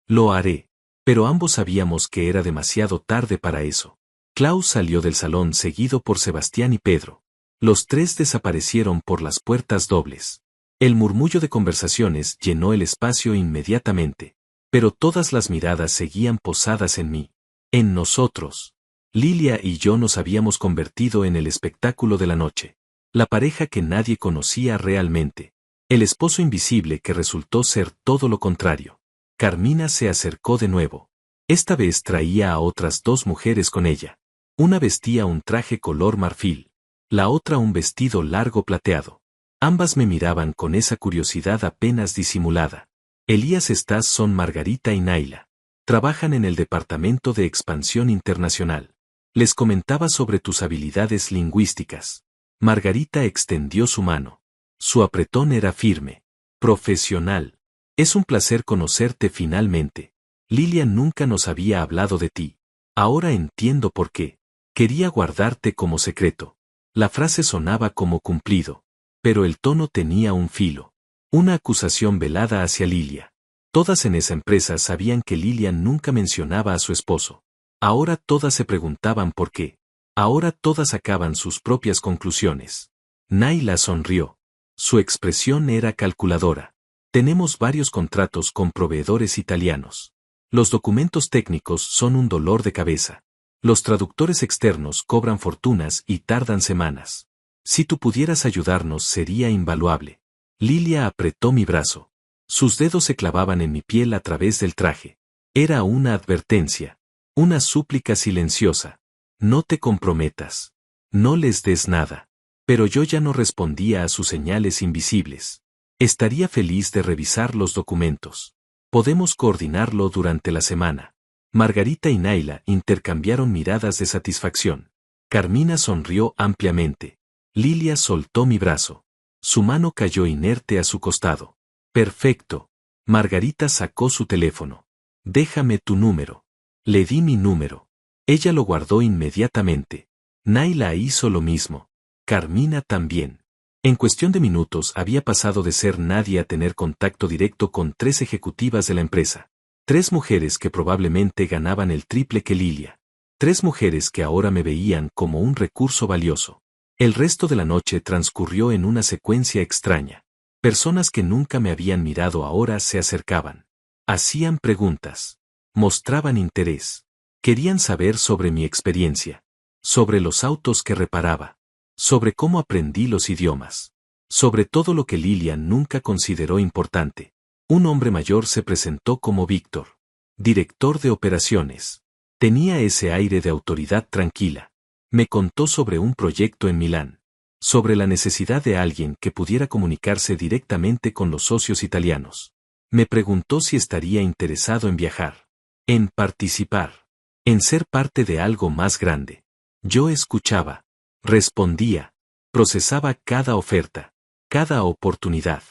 Lo haré. Pero ambos sabíamos que era demasiado tarde para eso. Klaus salió del salón seguido por Sebastián y Pedro. Los tres desaparecieron por las puertas dobles. El murmullo de conversaciones llenó el espacio inmediatamente. Pero todas las miradas seguían posadas en mí. En nosotros. Lilia y yo nos habíamos convertido en el espectáculo de la noche. La pareja que nadie conocía realmente. El esposo invisible que resultó ser todo lo contrario. Carmina se acercó de nuevo. Esta vez traía a otras 2 mujeres con ella. Una vestía un traje color marfil. La otra un vestido largo plateado. Ambas me miraban con esa curiosidad apenas disimulada. Elías Stas son Margarita y Naila. Trabajan en el Departamento de Expansión Internacional. Les comentaba sobre tus habilidades lingüísticas. Margarita extendió su mano. Su apretón era firme. Profesional. Es un placer conocerte finalmente. Lilian nunca nos había hablado de ti. Ahora entiendo por qué. Quería guardarte como secreto. La frase sonaba como cumplido. Pero el tono tenía un filo. Una acusación velada hacia Lilia. Todas en esa empresa sabían que Lilian nunca mencionaba a su esposo. Ahora todas se preguntaban por qué. Ahora todas sacaban sus propias conclusiones. Naila sonrió. Su expresión era calculadora. Tenemos varios contratos con proveedores italianos. Los documentos técnicos son un dolor de cabeza. Los traductores externos cobran fortunas y tardan semanas. Si tú pudieras ayudarnos sería invaluable. Lilia apretó mi brazo. Sus dedos se clavaban en mi piel a través del traje. Era una advertencia. Una súplica silenciosa. No te comprometas. No les des nada. Pero yo ya no respondía a sus señales invisibles. Estaría feliz de revisar los documentos. Podemos coordinarlo durante la semana. Margarita y Naila intercambiaron miradas de satisfacción. Carmina sonrió ampliamente. Lilia soltó mi brazo. Su mano cayó inerte a su costado. Perfecto. Margarita sacó su teléfono. Déjame tu número. Le di mi número. Ella lo guardó inmediatamente. Naila hizo lo mismo. Carmina también. En cuestión de minutos había pasado de ser nadie a tener contacto directo con 3 ejecutivas de la empresa. 3 mujeres que probablemente ganaban el triple que Lilia. 3 mujeres que ahora me veían como un recurso valioso. El resto de la noche transcurrió en una secuencia extraña. Personas que nunca me habían mirado ahora se acercaban. Hacían preguntas. Mostraban interés. Querían saber sobre mi experiencia. Sobre los autos que reparaba. Sobre cómo aprendí los idiomas. Sobre todo lo que Lilian nunca consideró importante. Un hombre mayor se presentó como Víctor. Director de operaciones. Tenía ese aire de autoridad tranquila. Me contó sobre un proyecto en Milán. Sobre la necesidad de alguien que pudiera comunicarse directamente con los socios italianos. Me preguntó si estaría interesado en viajar. En participar. En ser parte de algo más grande. Yo escuchaba. Respondía. Procesaba cada oferta. Cada oportunidad.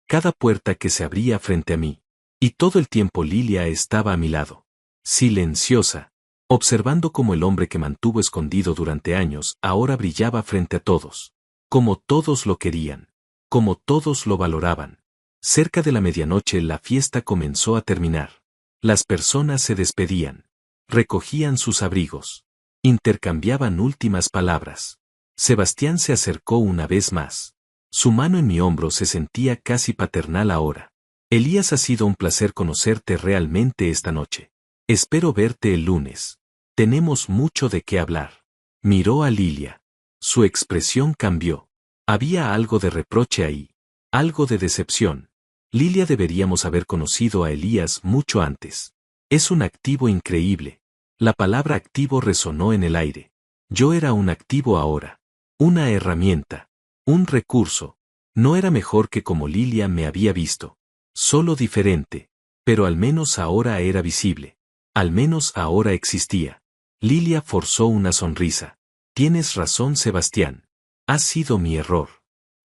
Cada puerta que se abría frente a mí. Y todo el tiempo Lilia estaba a mi lado. Silenciosa. Observando cómo el hombre que mantuvo escondido durante años ahora brillaba frente a todos. Como todos lo querían. Como todos lo valoraban. Cerca de la medianoche la fiesta comenzó a terminar. Las personas se despedían. Recogían sus abrigos. Intercambiaban últimas palabras. Sebastián se acercó una vez más. Su mano en mi hombro se sentía casi paternal ahora. Elías, ha sido un placer conocerte realmente esta noche. Espero verte el lunes. Tenemos mucho de qué hablar. Miró a Lilia. Su expresión cambió. Había algo de reproche ahí. Algo de decepción. Lilia, deberíamos haber conocido a Elías mucho antes. Es un activo increíble. La palabra activo resonó en el aire. Yo era un activo ahora. Una herramienta. Un recurso. No era mejor que como Lilia me había visto. Solo diferente. Pero al menos ahora era visible. Al menos ahora existía. Lilia forzó una sonrisa. Tienes razón, Sebastián. Ha sido mi error.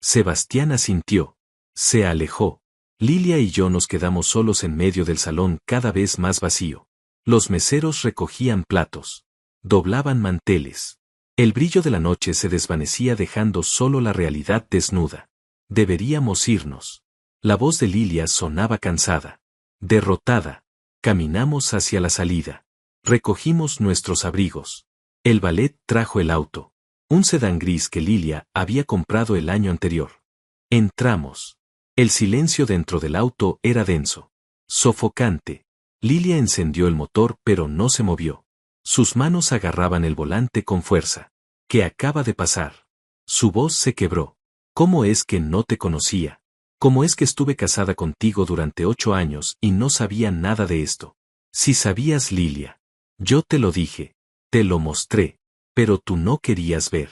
Sebastián asintió. Se alejó. Lilia y yo nos quedamos solos en medio del salón cada vez más vacío. Los meseros recogían platos. Doblaban manteles. El brillo de la noche se desvanecía dejando solo la realidad desnuda. Deberíamos irnos. La voz de Lilia sonaba cansada. Derrotada. Caminamos hacia la salida. Recogimos nuestros abrigos. El ballet trajo el auto. Un sedán gris que Lilia había comprado el año anterior. Entramos. El silencio dentro del auto era denso. Sofocante. Lilia encendió el motor pero no se movió. Sus manos agarraban el volante con fuerza. ¿Qué acaba de pasar? Su voz se quebró. ¿Cómo es que no te conocía? ¿Cómo es que estuve casada contigo durante 8 años y no sabía nada de esto? Si sabías, Lilia. Yo te lo dije. Te lo mostré. Pero tú no querías ver.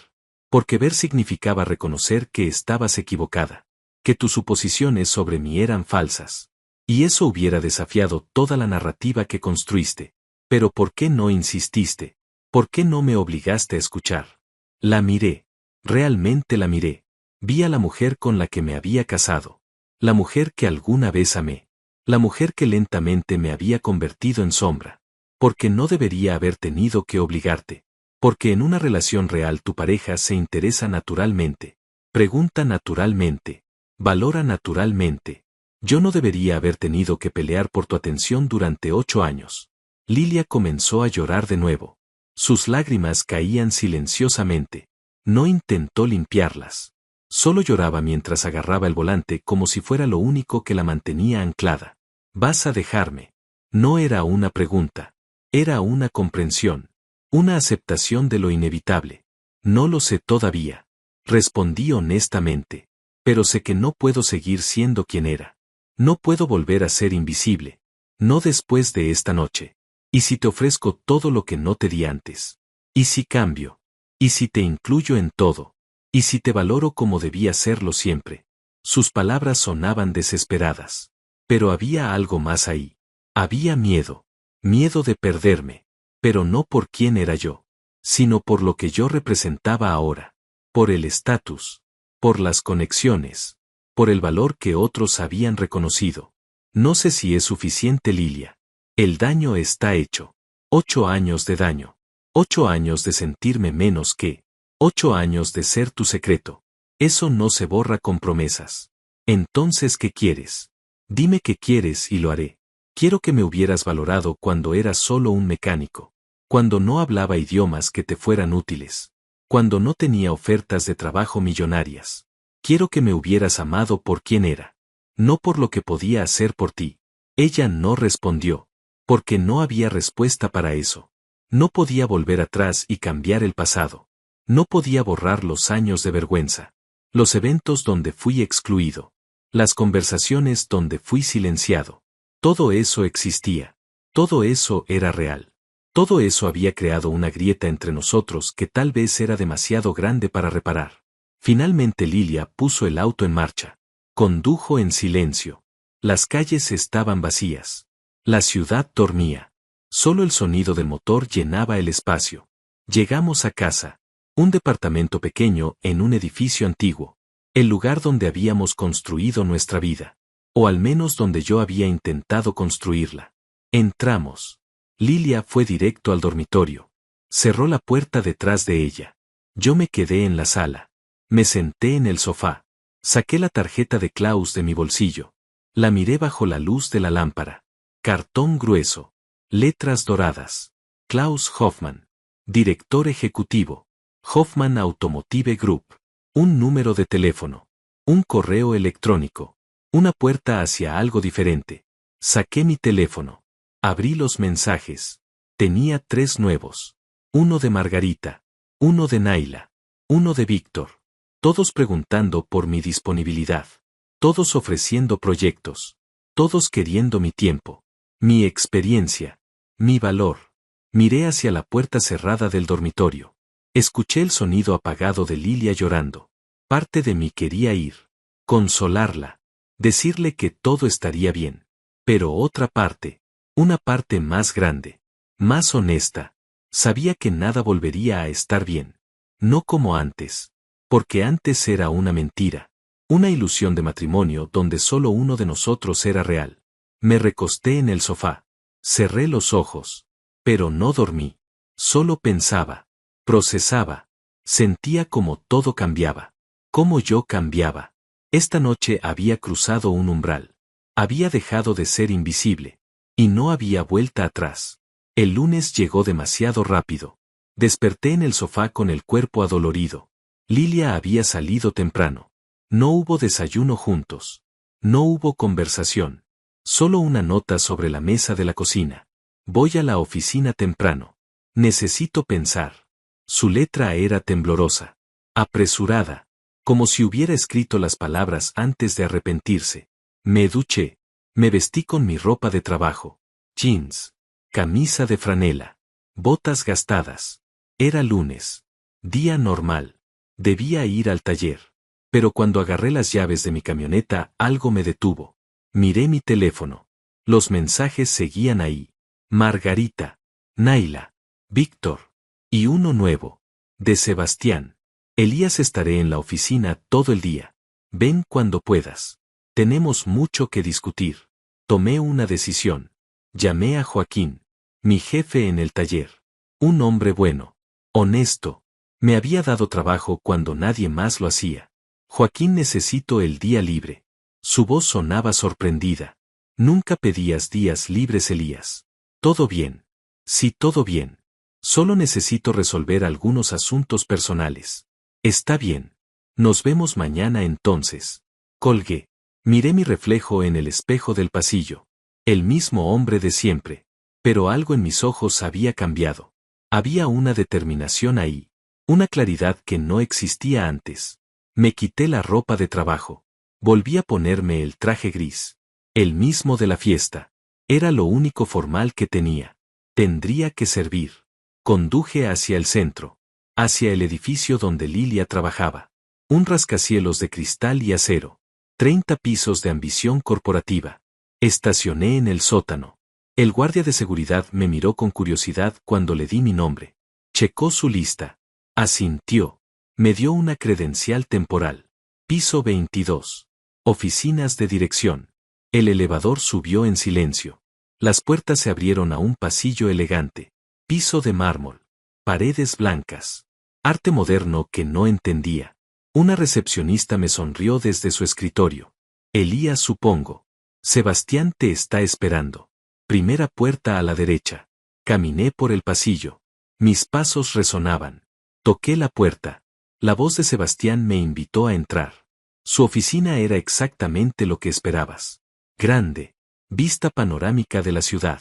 Porque ver significaba reconocer que estabas equivocada. Que tus suposiciones sobre mí eran falsas. Y eso hubiera desafiado toda la narrativa que construiste. Pero ¿por qué no insististe? ¿Por qué no me obligaste a escuchar? La miré. Realmente la miré. Vi a la mujer con la que me había casado. La mujer que alguna vez amé. La mujer que lentamente me había convertido en sombra. Porque no debería haber tenido que obligarte. Porque en una relación real tu pareja se interesa naturalmente. Pregunta naturalmente. Valora naturalmente. Yo no debería haber tenido que pelear por tu atención durante 8 años. Lilia comenzó a llorar de nuevo. Sus lágrimas caían silenciosamente. No intentó limpiarlas. Solo lloraba mientras agarraba el volante como si fuera lo único que la mantenía anclada. ¿Vas a dejarme? No era una pregunta. Era una comprensión. Una aceptación de lo inevitable. No lo sé todavía. Respondí honestamente. Pero sé que no puedo seguir siendo quien era. No puedo volver a ser invisible. No después de esta noche. ¿Y si te ofrezco todo lo que no te di antes? ¿Y si cambio? ¿Y si te incluyo en todo? ¿Y si te valoro como debía serlo siempre? Sus palabras sonaban desesperadas. Pero había algo más ahí. Había miedo. Miedo de perderme. Pero no por quién era yo. Sino por lo que yo representaba ahora. Por el estatus. Por las conexiones. Por el valor que otros habían reconocido. No sé si es suficiente, Lilia. El daño está hecho. 8 años de daño. 8 años de sentirme menos que. 8 años de ser tu secreto. Eso no se borra con promesas. Entonces, ¿qué quieres? Dime qué quieres y lo haré. Quiero que me hubieras valorado cuando eras solo un mecánico. Cuando no hablaba idiomas que te fueran útiles. Cuando no tenía ofertas de trabajo millonarias. Quiero que me hubieras amado por quien era. No por lo que podía hacer por ti. Ella no respondió. Porque no había respuesta para eso. No podía volver atrás y cambiar el pasado. No podía borrar los años de vergüenza. Los eventos donde fui excluido. Las conversaciones donde fui silenciado. Todo eso existía. Todo eso era real. Todo eso había creado una grieta entre nosotros que tal vez era demasiado grande para reparar. Finalmente Lilia puso el auto en marcha. Condujo en silencio. Las calles estaban vacías. La ciudad dormía. Solo el sonido del motor llenaba el espacio. Llegamos a casa. Un departamento pequeño en un edificio antiguo. El lugar donde habíamos construido nuestra vida. O al menos donde yo había intentado construirla. Entramos. Lilia fue directo al dormitorio. Cerró la puerta detrás de ella. Yo me quedé en la sala. Me senté en el sofá. Saqué la tarjeta de Klaus de mi bolsillo. La miré bajo la luz de la lámpara. Cartón grueso. Letras doradas. Klaus Hoffmann. Director ejecutivo. Hoffmann Automotive Group. Un número de teléfono. Un correo electrónico. Una puerta hacia algo diferente. Saqué mi teléfono. Abrí los mensajes. Tenía 3 nuevos. Uno de Margarita. Uno de Naila. Uno de Víctor. Todos preguntando por mi disponibilidad. Todos ofreciendo proyectos. Todos queriendo mi tiempo. Mi experiencia. Mi valor. Miré hacia la puerta cerrada del dormitorio. Escuché el sonido apagado de Lilia llorando. Parte de mí quería ir. Consolarla. Decirle que todo estaría bien. Pero otra parte. Una parte más grande. Más honesta. Sabía que nada volvería a estar bien. No como antes. Porque antes era una mentira. Una ilusión de matrimonio donde solo uno de nosotros era real. Me recosté en el sofá. Cerré los ojos. Pero no dormí. Solo pensaba. Procesaba. Sentía como todo cambiaba. Cómo yo cambiaba. Esta noche había cruzado un umbral. Había dejado de ser invisible. Y no había vuelta atrás. El lunes llegó demasiado rápido. Desperté en el sofá con el cuerpo adolorido. Lilia había salido temprano. No hubo desayuno juntos. No hubo conversación. Solo una nota sobre la mesa de la cocina. Voy a la oficina temprano. Necesito pensar. Su letra era temblorosa. Apresurada. Como si hubiera escrito las palabras antes de arrepentirse. Me duché. Me vestí con mi ropa de trabajo. Jeans. Camisa de franela. Botas gastadas. Era lunes. Día normal. Debía ir al taller. Pero cuando agarré las llaves de mi camioneta, algo me detuvo. Miré mi teléfono. Los mensajes seguían ahí. Margarita, Naila, Víctor. Y uno nuevo. De Sebastián. Elías, estaré en la oficina todo el día. Ven cuando puedas. Tenemos mucho que discutir. Tomé una decisión. Llamé a Joaquín, mi jefe en el taller. Un hombre bueno. Honesto. Me había dado trabajo cuando nadie más lo hacía. Joaquín, necesito el día libre. Su voz sonaba sorprendida. Nunca pedías días libres, Elías. ¿Todo bien? Sí, todo bien. Solo necesito resolver algunos asuntos personales. Está bien. Nos vemos mañana entonces. Colgué. Miré mi reflejo en el espejo del pasillo. El mismo hombre de siempre. Pero algo en mis ojos había cambiado. Había una determinación ahí. Una claridad que no existía antes. Me quité la ropa de trabajo. Volví a ponerme el traje gris. El mismo de la fiesta. Era lo único formal que tenía. Tendría que servir. Conduje hacia el centro. Hacia el edificio donde Lilia trabajaba. Un rascacielos de cristal y acero. 30 pisos de ambición corporativa. Estacioné en el sótano. El guardia de seguridad me miró con curiosidad cuando le di mi nombre. Checó su lista. Asintió. Me dio una credencial temporal. Piso 22. Oficinas de dirección. El elevador subió en silencio. Las puertas se abrieron a un pasillo elegante. Piso de mármol. Paredes blancas. Arte moderno que no entendía. Una recepcionista me sonrió desde su escritorio. Elías, supongo. Sebastián te está esperando. Primera puerta a la derecha. Caminé por el pasillo. Mis pasos resonaban. Toqué la puerta. La voz de Sebastián me invitó a entrar. Su oficina era exactamente lo que esperabas. Grande. Vista panorámica de la ciudad.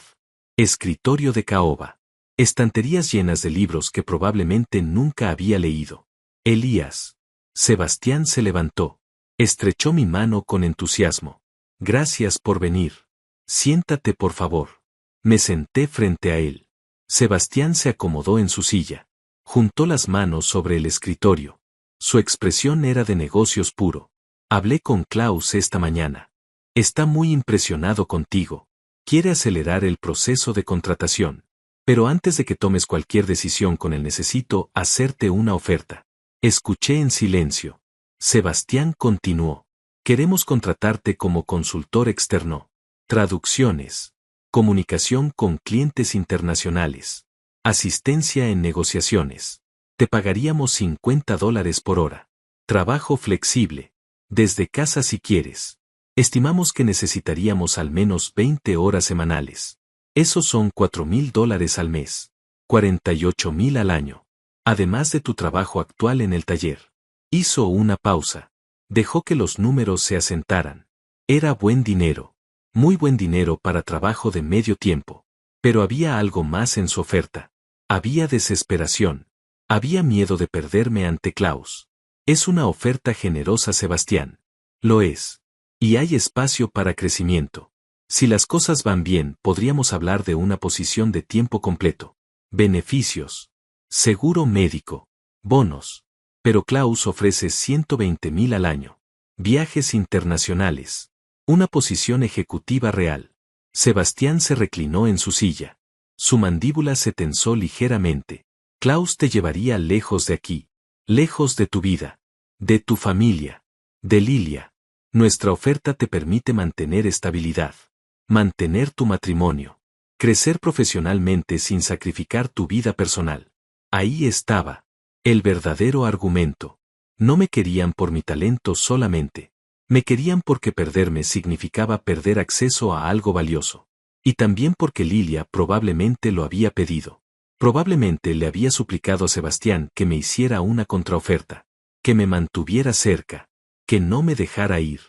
Escritorio de caoba. Estanterías llenas de libros que probablemente nunca había leído. Elías. Sebastián se levantó. Estrechó mi mano con entusiasmo. Gracias por venir. Siéntate, por favor. Me senté frente a él. Sebastián se acomodó en su silla. Juntó las manos sobre el escritorio. Su expresión era de negocios puro. Hablé con Klaus esta mañana. Está muy impresionado contigo. Quiere acelerar el proceso de contratación. Pero antes de que tomes cualquier decisión con él, necesito hacerte una oferta. Escuché en silencio. Sebastián continuó. Queremos contratarte como consultor externo. Traducciones. Comunicación con clientes internacionales. Asistencia en negociaciones. Te pagaríamos $50 por hora. Trabajo flexible. Desde casa si quieres. Estimamos que necesitaríamos al menos 20 horas semanales. Esos son $4,000 al mes. 48,000 al año. Además de tu trabajo actual en el taller. Hizo una pausa. Dejó que los números se asentaran. Era buen dinero. Muy buen dinero para trabajo de medio tiempo. Pero había algo más en su oferta. Había desesperación. Había miedo de perderme ante Klaus. Es una oferta generosa, Sebastián. Lo es. Y hay espacio para crecimiento. Si las cosas van bien, podríamos hablar de una posición de tiempo completo. Beneficios. Seguro médico. Bonos. Pero Klaus ofrece 120,000 al año. Viajes internacionales. Una posición ejecutiva real. Sebastián se reclinó en su silla. Su mandíbula se tensó ligeramente. Klaus te llevaría lejos de aquí. Lejos de tu vida. De tu familia. De Lilia. Nuestra oferta te permite mantener estabilidad. Mantener tu matrimonio. Crecer profesionalmente sin sacrificar tu vida personal. Ahí estaba. El verdadero argumento. No me querían por mi talento solamente. Me querían porque perderme significaba perder acceso a algo valioso. Y también porque Lilia probablemente lo había pedido. Probablemente le había suplicado a Sebastián que me hiciera una contraoferta. Que me mantuviera cerca. Que no me dejara ir.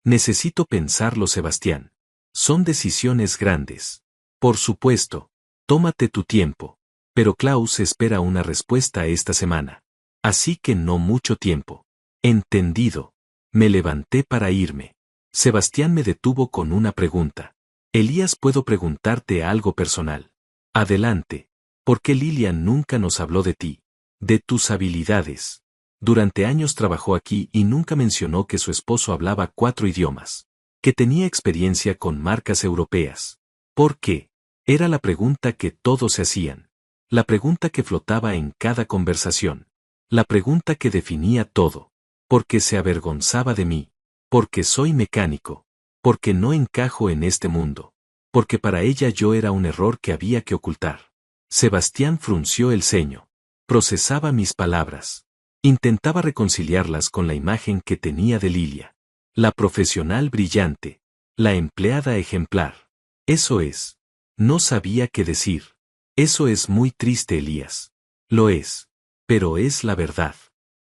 Necesito pensarlo, Sebastián. Son decisiones grandes. Por supuesto. Tómate tu tiempo. Pero Klaus espera una respuesta esta semana. Así que no mucho tiempo. Entendido. Me levanté para irme. Sebastián me detuvo con una pregunta. Elías, ¿puedo preguntarte algo personal? Adelante. ¿Por qué Lilia nunca nos habló de ti? De tus habilidades. Durante años trabajó aquí y nunca mencionó que su esposo hablaba 4 idiomas. que tenía experiencia con marcas europeas. ¿Por qué? Era la pregunta que todos se hacían. La pregunta que flotaba en cada conversación. La pregunta que definía todo. Porque se avergonzaba de mí. Porque soy mecánico. Porque no encajo en este mundo. Porque para ella yo era un error que había que ocultar. Sebastián frunció el ceño. Procesaba mis palabras. Intentaba reconciliarlas con la imagen que tenía de Lilia. La profesional brillante. La empleada ejemplar. Eso es. No sabía qué decir. Eso es muy triste, Elías. Lo es. Pero es la verdad.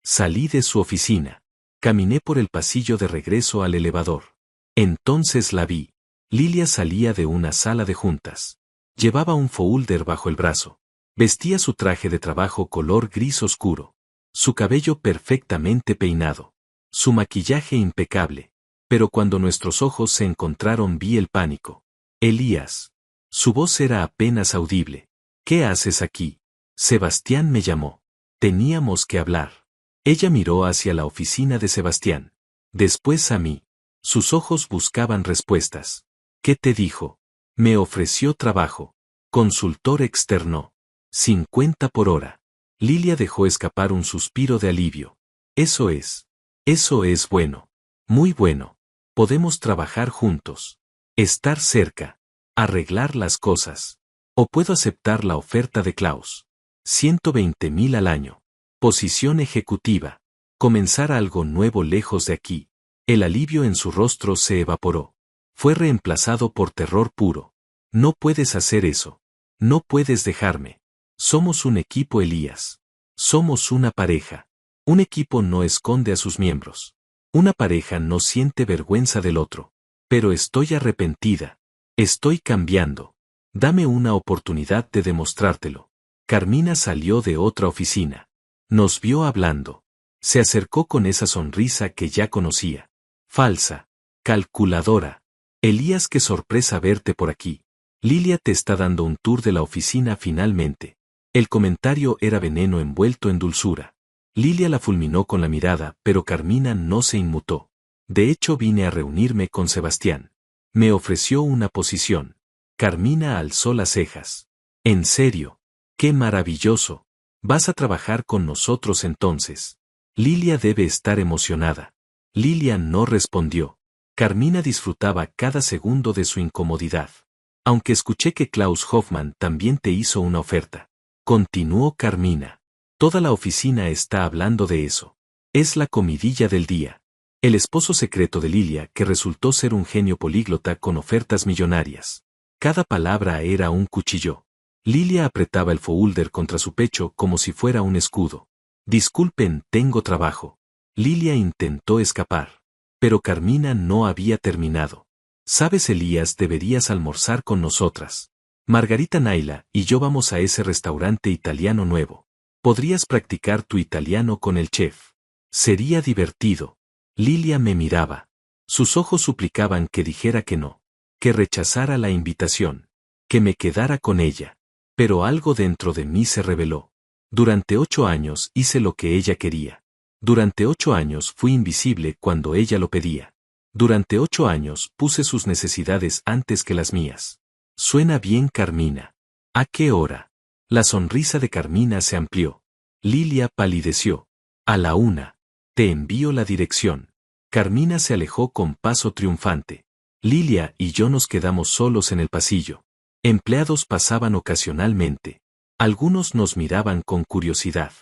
Salí de su oficina. Caminé por el pasillo de regreso al elevador. Entonces la vi. Lilia salía de una sala de juntas. Llevaba un folder bajo el brazo. Vestía su traje de trabajo color gris oscuro. Su cabello perfectamente peinado. Su maquillaje impecable. Pero cuando nuestros ojos se encontraron vi el pánico. Elías. Su voz era apenas audible. ¿Qué haces aquí? Sebastián me llamó. Teníamos que hablar. Ella miró hacia la oficina de Sebastián. Después a mí. Sus ojos buscaban respuestas. ¿Qué te dijo? Me ofreció trabajo. Consultor externo. 50 por hora. Lilia dejó escapar un suspiro de alivio. Eso es bueno. Muy bueno. Podemos trabajar juntos. Estar cerca. Arreglar las cosas. O puedo aceptar la oferta de Klaus. 120.000 al año. Posición ejecutiva. Comenzar algo nuevo lejos de aquí. El alivio en su rostro se evaporó. Fue reemplazado por terror puro. No puedes hacer eso. No puedes dejarme. Somos un equipo, Elías. Somos una pareja. Un equipo no esconde a sus miembros. Una pareja no siente vergüenza del otro. Pero estoy arrepentida. Estoy cambiando. Dame una oportunidad de demostrártelo. Carmina salió de otra oficina. Nos vio hablando. Se acercó con esa sonrisa que ya conocía. Falsa. Calculadora. Elías, qué sorpresa verte por aquí. Lilia te está dando un tour de la oficina finalmente. El comentario era veneno envuelto en dulzura. Lilia la fulminó con la mirada, pero Carmina no se inmutó. De hecho, vine a reunirme con Sebastián. Me ofreció una posición. Carmina alzó las cejas. ¿En serio? ¡Qué maravilloso! ¿Vas a trabajar con nosotros entonces? Lilia debe estar emocionada. Lilia no respondió. Carmina disfrutaba cada segundo de su incomodidad. Aunque escuché que Klaus Hoffmann también te hizo una oferta. Continuó Carmina. Toda la oficina está hablando de eso. Es la comidilla del día. El esposo secreto de Lilia, que resultó ser un genio políglota con ofertas millonarias. Cada palabra era un cuchillo. Lilia apretaba el folder contra su pecho como si fuera un escudo. Disculpen, tengo trabajo. Lilia intentó escapar. Pero Carmina no había terminado. Sabes, Elías, deberías almorzar con nosotras. Margarita, Naila y yo vamos a ese restaurante italiano nuevo. Podrías practicar tu italiano con el chef. Sería divertido. Lilia me miraba. Sus ojos suplicaban que dijera que no. Que rechazara la invitación. Que me quedara con ella. Pero algo dentro de mí se rebeló. Durante 8 años hice lo que ella quería. Durante 8 años fui invisible cuando ella lo pedía. Durante 8 años puse sus necesidades antes que las mías. Suena bien, Carmina. ¿A qué hora? La sonrisa de Carmina se amplió. Lilia palideció. A la 1. Te envío la dirección. Carmina se alejó con paso triunfante. Lilia y yo nos quedamos solos en el pasillo. Empleados pasaban ocasionalmente. Algunos nos miraban con curiosidad.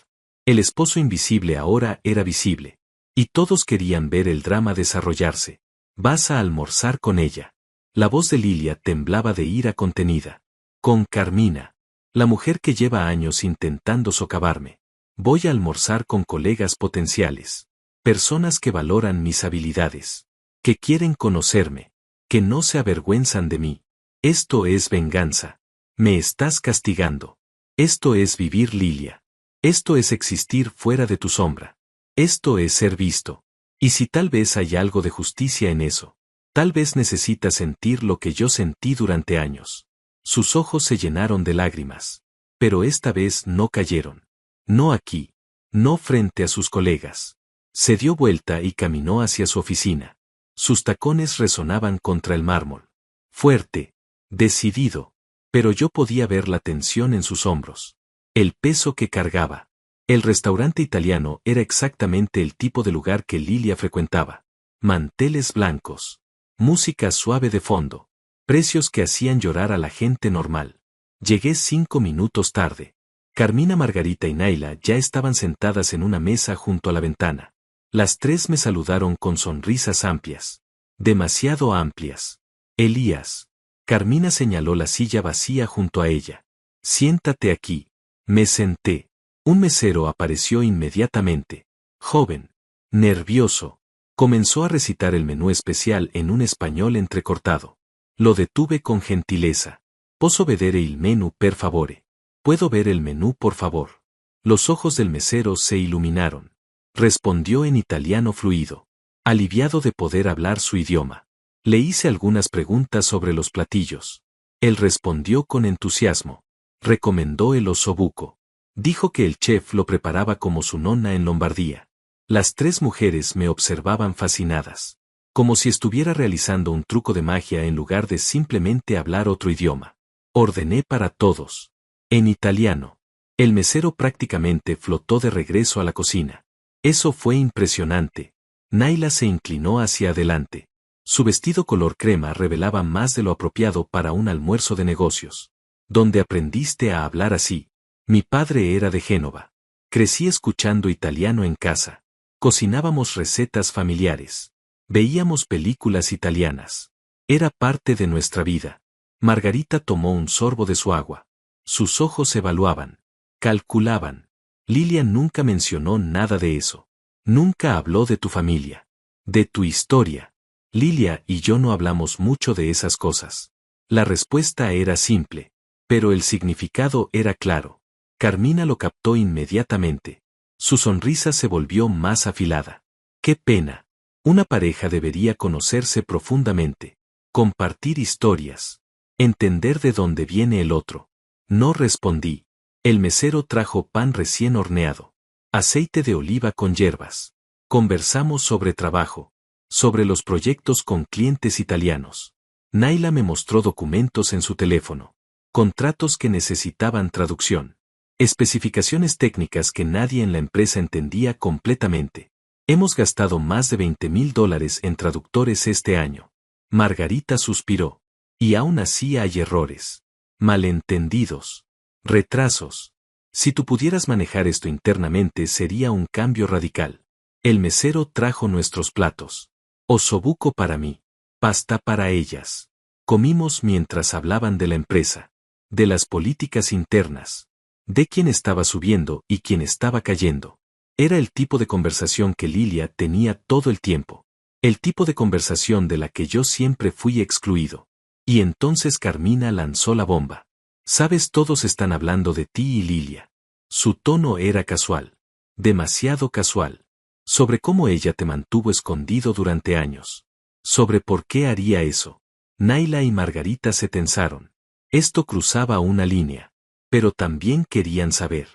El esposo invisible ahora era visible. Y todos querían ver el drama desarrollarse. Vas a almorzar con ella. La voz de Lilia temblaba de ira contenida. Con Carmina. La mujer que lleva años intentando socavarme. Voy a almorzar con colegas potenciales. Personas que valoran mis habilidades. Que quieren conocerme. Que no se avergüenzan de mí. Esto es venganza. Me estás castigando. Esto es vivir, Lilia. Esto es existir fuera de tu sombra. Esto es ser visto. Y si tal vez hay algo de justicia en eso. Tal vez necesitas sentir lo que yo sentí durante años. Sus ojos se llenaron de lágrimas. Pero esta vez no cayeron. No aquí. No frente a sus colegas. Se dio vuelta y caminó hacia su oficina. Sus tacones resonaban contra el mármol. Fuerte, decidido, pero yo podía ver la tensión en sus hombros. El peso que cargaba. El restaurante italiano era exactamente el tipo de lugar que Lilia frecuentaba. Manteles blancos. Música suave de fondo. Precios que hacían llorar a la gente normal. Llegué 5 minutos tarde. Carmina, Margarita y Naila ya estaban sentadas en una mesa junto a la ventana. Las tres me saludaron con sonrisas amplias. Demasiado amplias. Elías. Carmina señaló la silla vacía junto a ella. Siéntate aquí. Me senté. Un mesero apareció inmediatamente. Joven. Nervioso. Comenzó a recitar el menú especial en un español entrecortado. Lo detuve con gentileza. Posso vedere il menù per favore. ¿Puedo ver el menú por favor? Los ojos del mesero se iluminaron. Respondió en italiano fluido. Aliviado de poder hablar su idioma. Le hice algunas preguntas sobre los platillos. Él respondió con entusiasmo. Recomendó el osobuco. Dijo que el chef lo preparaba como su nonna en Lombardía. Las tres mujeres me observaban fascinadas. Como si estuviera realizando un truco de magia en lugar de simplemente hablar otro idioma. Ordené para todos. En italiano. El mesero prácticamente flotó de regreso a la cocina. Eso fue impresionante. Naila se inclinó hacia adelante. Su vestido color crema revelaba más de lo apropiado para un almuerzo de negocios. ¿Dónde aprendiste a hablar así? Mi padre era de Génova. Crecí escuchando italiano en casa. Cocinábamos recetas familiares. Veíamos películas italianas. Era parte de nuestra vida. Margarita tomó un sorbo de su agua. Sus ojos evaluaban. Calculaban. Lilia nunca mencionó nada de eso. Nunca habló de tu familia. De tu historia. Lilia y yo no hablamos mucho de esas cosas. La respuesta era simple. Pero el significado era claro. Carmina lo captó inmediatamente. Su sonrisa se volvió más afilada. ¡Qué pena! Una pareja debería conocerse profundamente. Compartir historias. Entender de dónde viene el otro. No respondí. El mesero trajo pan recién horneado. Aceite de oliva con hierbas. Conversamos sobre trabajo. Sobre los proyectos con clientes italianos. Naila me mostró documentos en su teléfono. Contratos que necesitaban traducción. Especificaciones técnicas que nadie en la empresa entendía completamente. Hemos gastado más de $20,000 en traductores este año. Margarita suspiró. Y aún así hay errores. Malentendidos. Retrasos. Si tú pudieras manejar esto internamente sería un cambio radical. El mesero trajo nuestros platos. Osobuco para mí. Pasta para ellas. Comimos mientras hablaban de la empresa. De las políticas internas. De quién estaba subiendo y quién estaba cayendo. Era el tipo de conversación que Lilia tenía todo el tiempo. El tipo de conversación de la que yo siempre fui excluido. Y entonces Carmina lanzó la bomba. Sabes, todos están hablando de ti y Lilia. Su tono era casual. Demasiado casual. Sobre cómo ella te mantuvo escondido durante años. Sobre por qué haría eso. Naila y Margarita se tensaron. Esto cruzaba una línea. Pero también querían saber.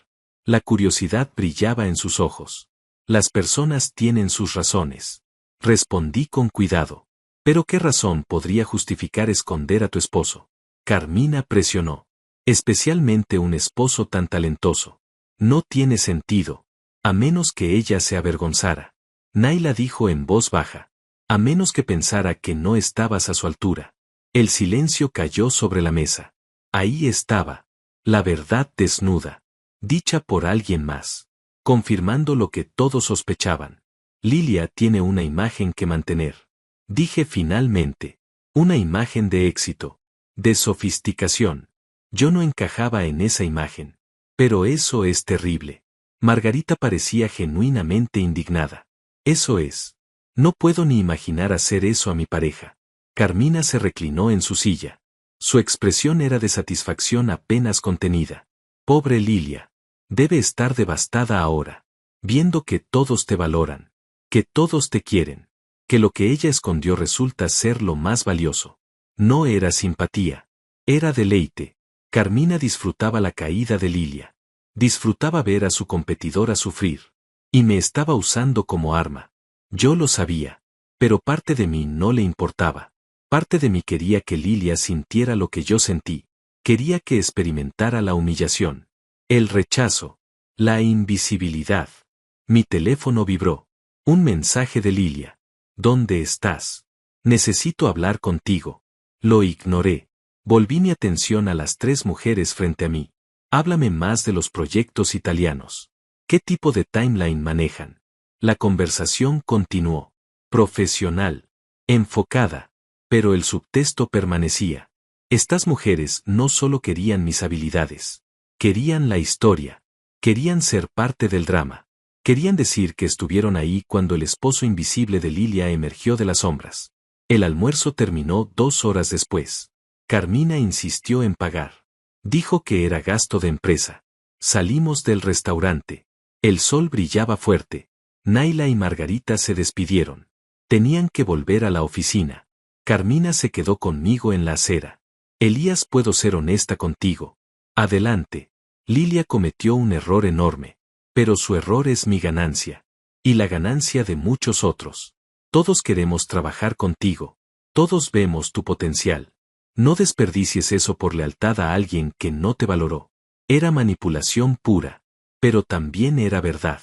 La curiosidad brillaba en sus ojos. Las personas tienen sus razones. Respondí con cuidado. ¿Pero qué razón podría justificar esconder a tu esposo? Carmina presionó. Especialmente un esposo tan talentoso. No tiene sentido. A menos que ella se avergonzara. Naila dijo en voz baja. A menos que pensara que no estabas a su altura. El silencio cayó sobre la mesa. Ahí estaba. La verdad desnuda. Dicha por alguien más. Confirmando lo que todos sospechaban. Lilia tiene una imagen que mantener. Dije finalmente. Una imagen de éxito. De sofisticación. Yo no encajaba en esa imagen. Pero eso es terrible. Margarita parecía genuinamente indignada. Eso es. No puedo ni imaginar hacer eso a mi pareja. Carmina se reclinó en su silla. Su expresión era de satisfacción apenas contenida. Pobre Lilia. Debe estar devastada ahora. Viendo que todos te valoran. Que todos te quieren. Que lo que ella escondió resulta ser lo más valioso. No era simpatía. Era deleite. Carmina disfrutaba la caída de Lilia. Disfrutaba ver a su competidora sufrir. Y me estaba usando como arma. Yo lo sabía. Pero parte de mí no le importaba. Parte de mí quería que Lilia sintiera lo que yo sentí. Quería que experimentara la humillación, el rechazo, la invisibilidad. Mi teléfono vibró. Un mensaje de Lilia. ¿Dónde estás? Necesito hablar contigo. Lo ignoré. Volví mi atención a las 3 mujeres frente a mí. Háblame más de los proyectos italianos. ¿Qué tipo de timeline manejan? La conversación continuó. Profesional. Enfocada. Pero el subtexto permanecía. Estas mujeres no solo querían mis habilidades. Querían la historia. Querían ser parte del drama. Querían decir que estuvieron ahí cuando el esposo invisible de Lilia emergió de las sombras. El almuerzo terminó 2 horas después. Carmina insistió en pagar. Dijo que era gasto de empresa. Salimos del restaurante. El sol brillaba fuerte. Naila y Margarita se despidieron. Tenían que volver a la oficina. Carmina se quedó conmigo en la acera. Elías, puedo ser honesta contigo. Adelante. Lilia cometió un error enorme. Pero su error es mi ganancia. Y la ganancia de muchos otros. Todos queremos trabajar contigo. Todos vemos tu potencial. No desperdicies eso por lealtad a alguien que no te valoró. Era manipulación pura. Pero también era verdad.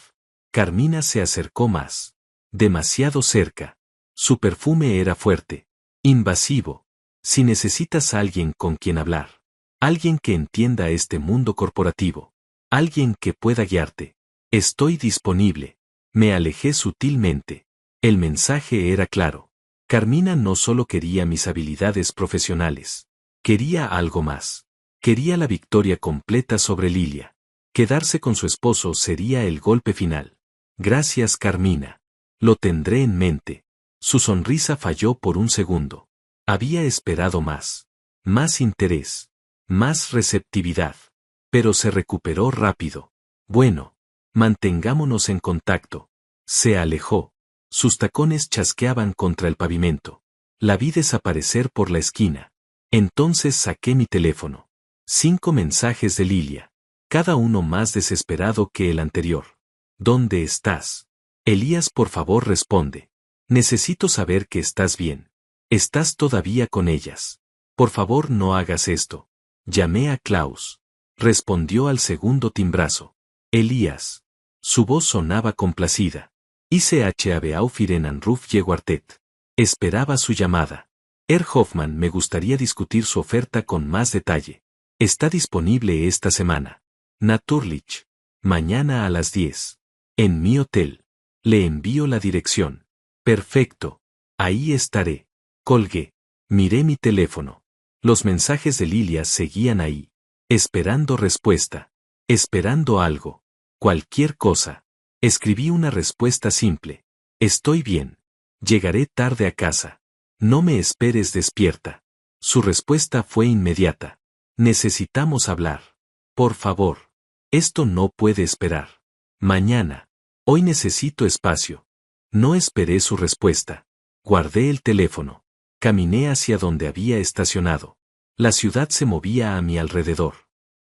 Carmina se acercó más. Demasiado cerca. Su perfume era fuerte. Invasivo. Si necesitas a alguien con quien hablar. Alguien que entienda este mundo corporativo. Alguien que pueda guiarte. Estoy disponible. Me alejé sutilmente. El mensaje era claro. Carmina no solo quería mis habilidades profesionales. Quería algo más. Quería la victoria completa sobre Lilia. Quedarse con su esposo sería el golpe final. Gracias, Carmina. Lo tendré en mente. Su sonrisa falló por un segundo. Había esperado más. Más interés. Más receptividad. Pero se recuperó rápido. Bueno. Mantengámonos en contacto. Se alejó. Sus tacones chasqueaban contra el pavimento. La vi desaparecer por la esquina. Entonces saqué mi teléfono. 5 mensajes de Lilia. Cada uno más desesperado que el anterior. ¿Dónde estás? Elías, por favor, responde. Necesito saber que estás bien. ¿Estás todavía con ellas? Por favor, no hagas esto. Llamé a Klaus. Respondió al segundo timbrazo. Elías. Su voz sonaba complacida. ICHAB auf Ihren Anruf gewartet. Esperaba su llamada. Herr Hoffmann, me gustaría discutir su oferta con más detalle. Está disponible esta semana. Natürlich. Mañana a las 10. En mi hotel. Le envío la dirección. Perfecto. Ahí estaré. Colgué. Miré mi teléfono. Los mensajes de Lilia seguían ahí. Esperando respuesta. Esperando algo. Cualquier cosa. Escribí una respuesta simple. Estoy bien. Llegaré tarde a casa. No me esperes despierta. Su respuesta fue inmediata. Necesitamos hablar. Por favor. Esto no puede esperar. Mañana. Hoy necesito espacio. No esperé su respuesta. Guardé el teléfono. Caminé hacia donde había estacionado. La ciudad se movía a mi alrededor.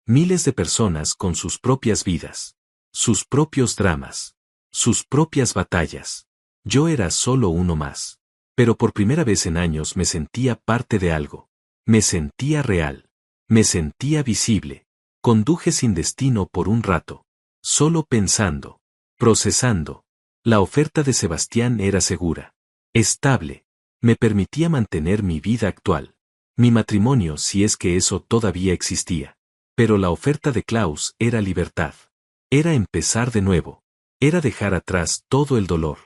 Miles de personas con sus propias vidas. Sus propios dramas. Sus propias batallas. Yo era solo uno más. Pero por primera vez en años me sentía parte de algo. Me sentía real. Me sentía visible. Conduje sin destino por un rato. Solo pensando. Procesando. La oferta de Sebastián era segura. Estable. Me permitía mantener mi vida actual. Mi matrimonio, si es que eso todavía existía. Pero la oferta de Klaus era libertad. Era empezar de nuevo. Era dejar atrás todo el dolor.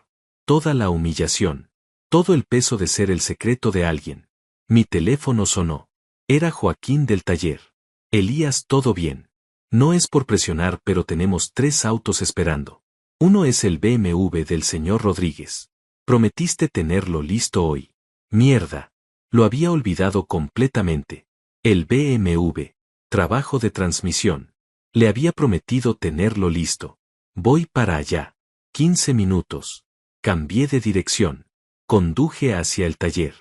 Toda la humillación. Todo el peso de ser el secreto de alguien. Mi teléfono sonó. Era Joaquín del taller. Elías, ¿todo bien? No es por presionar, pero tenemos 3 autos esperando. Uno es el BMW del señor Rodríguez. Prometiste tenerlo listo hoy. Mierda. Lo había olvidado completamente. El BMW. Trabajo de transmisión. Le había prometido tenerlo listo. Voy para allá. 15 minutos. Cambié de dirección. Conduje hacia el taller.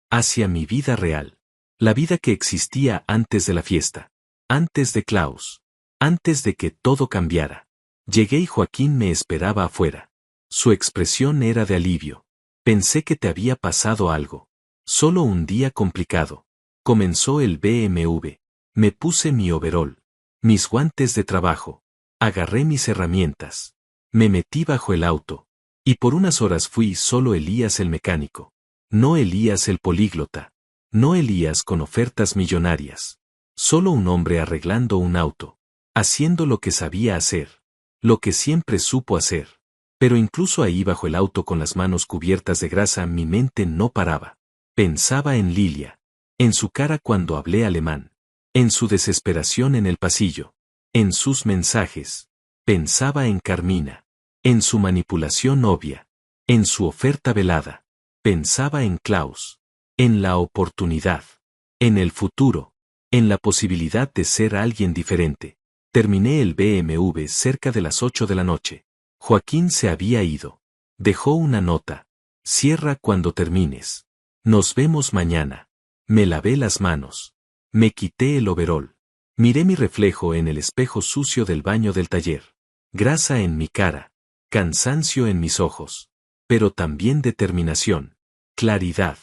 Hacia mi vida real. La vida que existía antes de la fiesta. Antes de Klaus. Antes de que todo cambiara. Llegué y Joaquín me esperaba afuera. Su expresión era de alivio. Pensé que te había pasado algo. Solo un día complicado. Comenzó el BMW. Me puse mi overol, mis guantes de trabajo. Agarré mis herramientas. Me metí bajo el auto. Y por unas horas fui solo Elías el mecánico. No Elías el políglota. No Elías con ofertas millonarias. Solo un hombre arreglando un auto. Haciendo lo que sabía hacer. Lo que siempre supo hacer. Pero incluso ahí bajo el auto con las manos cubiertas de grasa mi mente no paraba. Pensaba en Lilia. En su cara cuando hablé alemán. En su desesperación en el pasillo. En sus mensajes. Pensaba en Carmina. En su manipulación obvia. En su oferta velada. Pensaba en Klaus. En la oportunidad. En el futuro. En la posibilidad de ser alguien diferente. Terminé el BMW cerca de las 8 de la noche. Joaquín se había ido. Dejó una nota. Cierra cuando termines. Nos vemos mañana. Me lavé las manos. Me quité el overol. Miré mi reflejo en el espejo sucio del baño del taller. Grasa en mi cara. Cansancio en mis ojos. Pero también determinación. Claridad.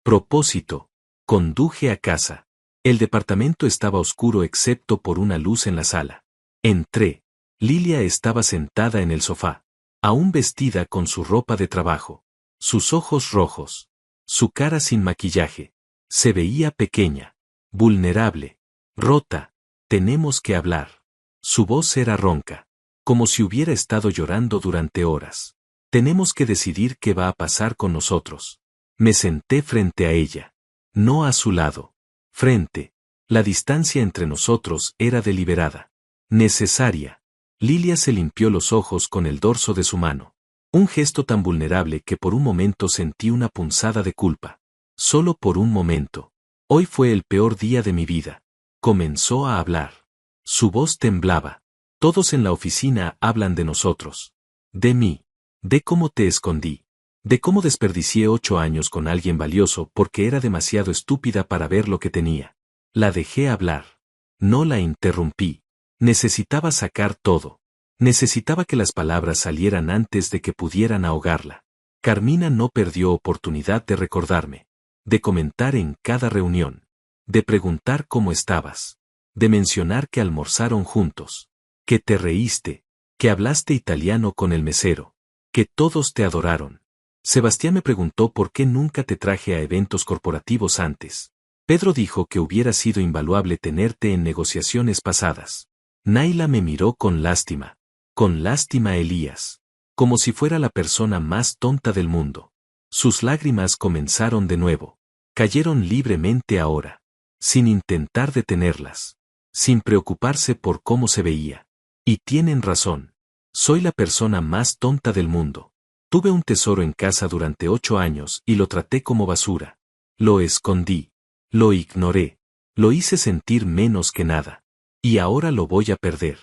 Propósito. Conduje a casa. El departamento estaba oscuro excepto por una luz en la sala. Entré. Lilia estaba sentada en el sofá, aún vestida con su ropa de trabajo, sus ojos rojos, su cara sin maquillaje. Se veía pequeña, vulnerable, rota. Tenemos que hablar. Su voz era ronca, como si hubiera estado llorando durante horas. Tenemos que decidir qué va a pasar con nosotros. Me senté frente a ella, no a su lado. Frente. La distancia entre nosotros era deliberada, necesaria. Lilia se limpió los ojos con el dorso de su mano. Un gesto tan vulnerable que por un momento sentí una punzada de culpa. Solo por un momento. Hoy fue el peor día de mi vida. Comenzó a hablar. Su voz temblaba. Todos en la oficina hablan de nosotros. De mí. De cómo te escondí. De cómo desperdicié 8 años con alguien valioso porque era demasiado estúpida para ver lo que tenía. La dejé hablar. No la interrumpí. Necesitaba sacar todo. Necesitaba que las palabras salieran antes de que pudieran ahogarla. Carmina no perdió oportunidad de recordarme. De comentar en cada reunión. De preguntar cómo estabas. De mencionar que almorzaron juntos. Que te reíste. Que hablaste italiano con el mesero. Que todos te adoraron. Sebastián me preguntó por qué nunca te traje a eventos corporativos antes. Pedro dijo que hubiera sido invaluable tenerte en negociaciones pasadas. Naila me miró con lástima Elías. Como si fuera la persona más tonta del mundo. Sus lágrimas comenzaron de nuevo. Cayeron libremente ahora. Sin intentar detenerlas. Sin preocuparse por cómo se veía. Y tienen razón. Soy la persona más tonta del mundo. Tuve un tesoro en casa durante 8 años y lo traté como basura. Lo escondí. Lo ignoré. Lo hice sentir menos que nada. Y ahora lo voy a perder.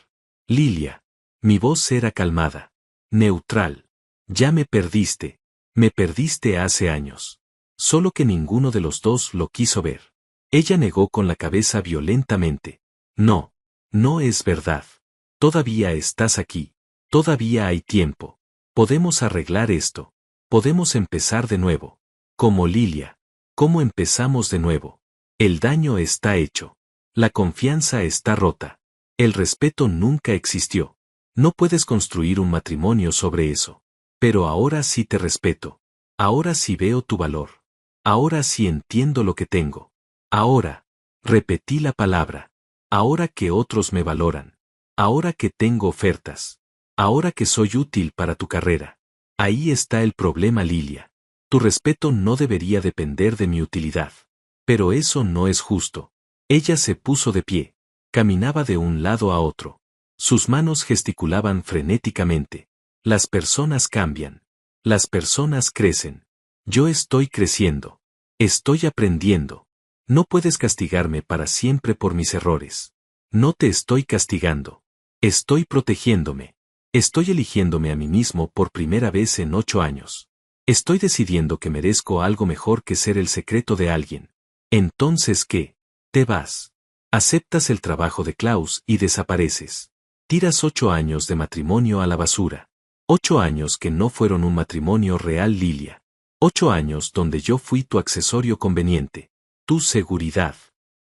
Lilia. Mi voz era calmada. Neutral. Ya me perdiste. Me perdiste hace años. Solo que ninguno de los dos lo quiso ver. Ella negó con la cabeza violentamente. No. No es verdad. Todavía estás aquí. Todavía hay tiempo. Podemos arreglar esto. Podemos empezar de nuevo. Como Lilia. ¿Cómo empezamos de nuevo? El daño está hecho. La confianza está rota. El respeto nunca existió. No puedes construir un matrimonio sobre eso. Pero ahora sí te respeto. Ahora sí veo tu valor. Ahora sí entiendo lo que tengo. Ahora. Repetí la palabra. Ahora que otros me valoran. Ahora que tengo ofertas. Ahora que soy útil para tu carrera. Ahí está el problema, Lilia. Tu respeto no debería depender de mi utilidad. Pero eso no es justo. Ella se puso de pie. Caminaba de un lado a otro. Sus manos gesticulaban frenéticamente. Las personas cambian. Las personas crecen. Yo estoy creciendo. Estoy aprendiendo. No puedes castigarme para siempre por mis errores. No te estoy castigando. Estoy protegiéndome. Estoy eligiéndome a mí mismo por primera vez en 8 años. Estoy decidiendo que merezco algo mejor que ser el secreto de alguien. Entonces, ¿qué? Te vas. Aceptas el trabajo de Klaus y desapareces. Tiras 8 años de matrimonio a la basura. 8 años que no fueron un matrimonio real, Lilia. 8 años donde yo fui tu accesorio conveniente, tu seguridad,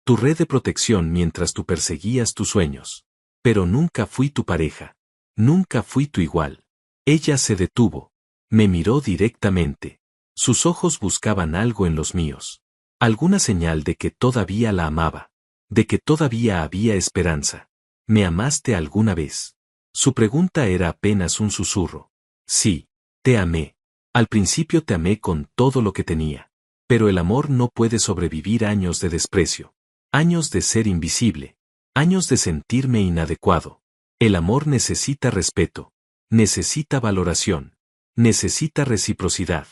tu red de protección mientras tú perseguías tus sueños. Pero nunca fui tu pareja. Nunca fui tu igual. Ella se detuvo. Me miró directamente. Sus ojos buscaban algo en los míos. Alguna señal de que todavía la amaba. De que todavía había esperanza. ¿Me amaste alguna vez? Su pregunta era apenas un susurro. Sí, te amé. Al principio te amé con todo lo que tenía. Pero el amor no puede sobrevivir años de desprecio. Años de ser invisible. Años de sentirme inadecuado. El amor necesita respeto. Necesita valoración. Necesita reciprocidad.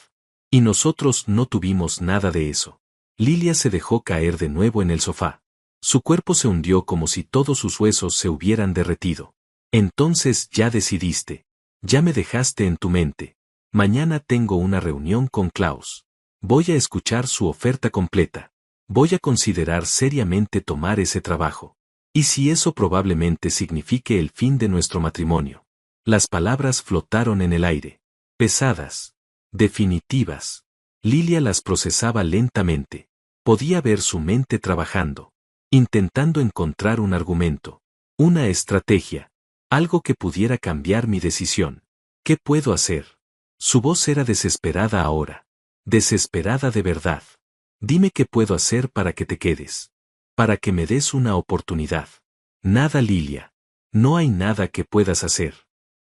Y nosotros no tuvimos nada de eso. Lilia se dejó caer de nuevo en el sofá. Su cuerpo se hundió como si todos sus huesos se hubieran derretido. Entonces ya decidiste. Ya me dejaste en tu mente. Mañana tengo una reunión con Klaus. Voy a escuchar su oferta completa. Voy a considerar seriamente tomar ese trabajo. ¿Y si eso probablemente signifique el fin de nuestro matrimonio? Las palabras flotaron en el aire. Pesadas. Definitivas. Lilia las procesaba lentamente. Podía ver su mente trabajando. Intentando encontrar un argumento. Una estrategia. Algo que pudiera cambiar mi decisión. ¿Qué puedo hacer? Su voz era desesperada ahora. Desesperada de verdad. Dime qué puedo hacer para que te quedes. Para que me des una oportunidad. Nada, Lilia. No hay nada que puedas hacer.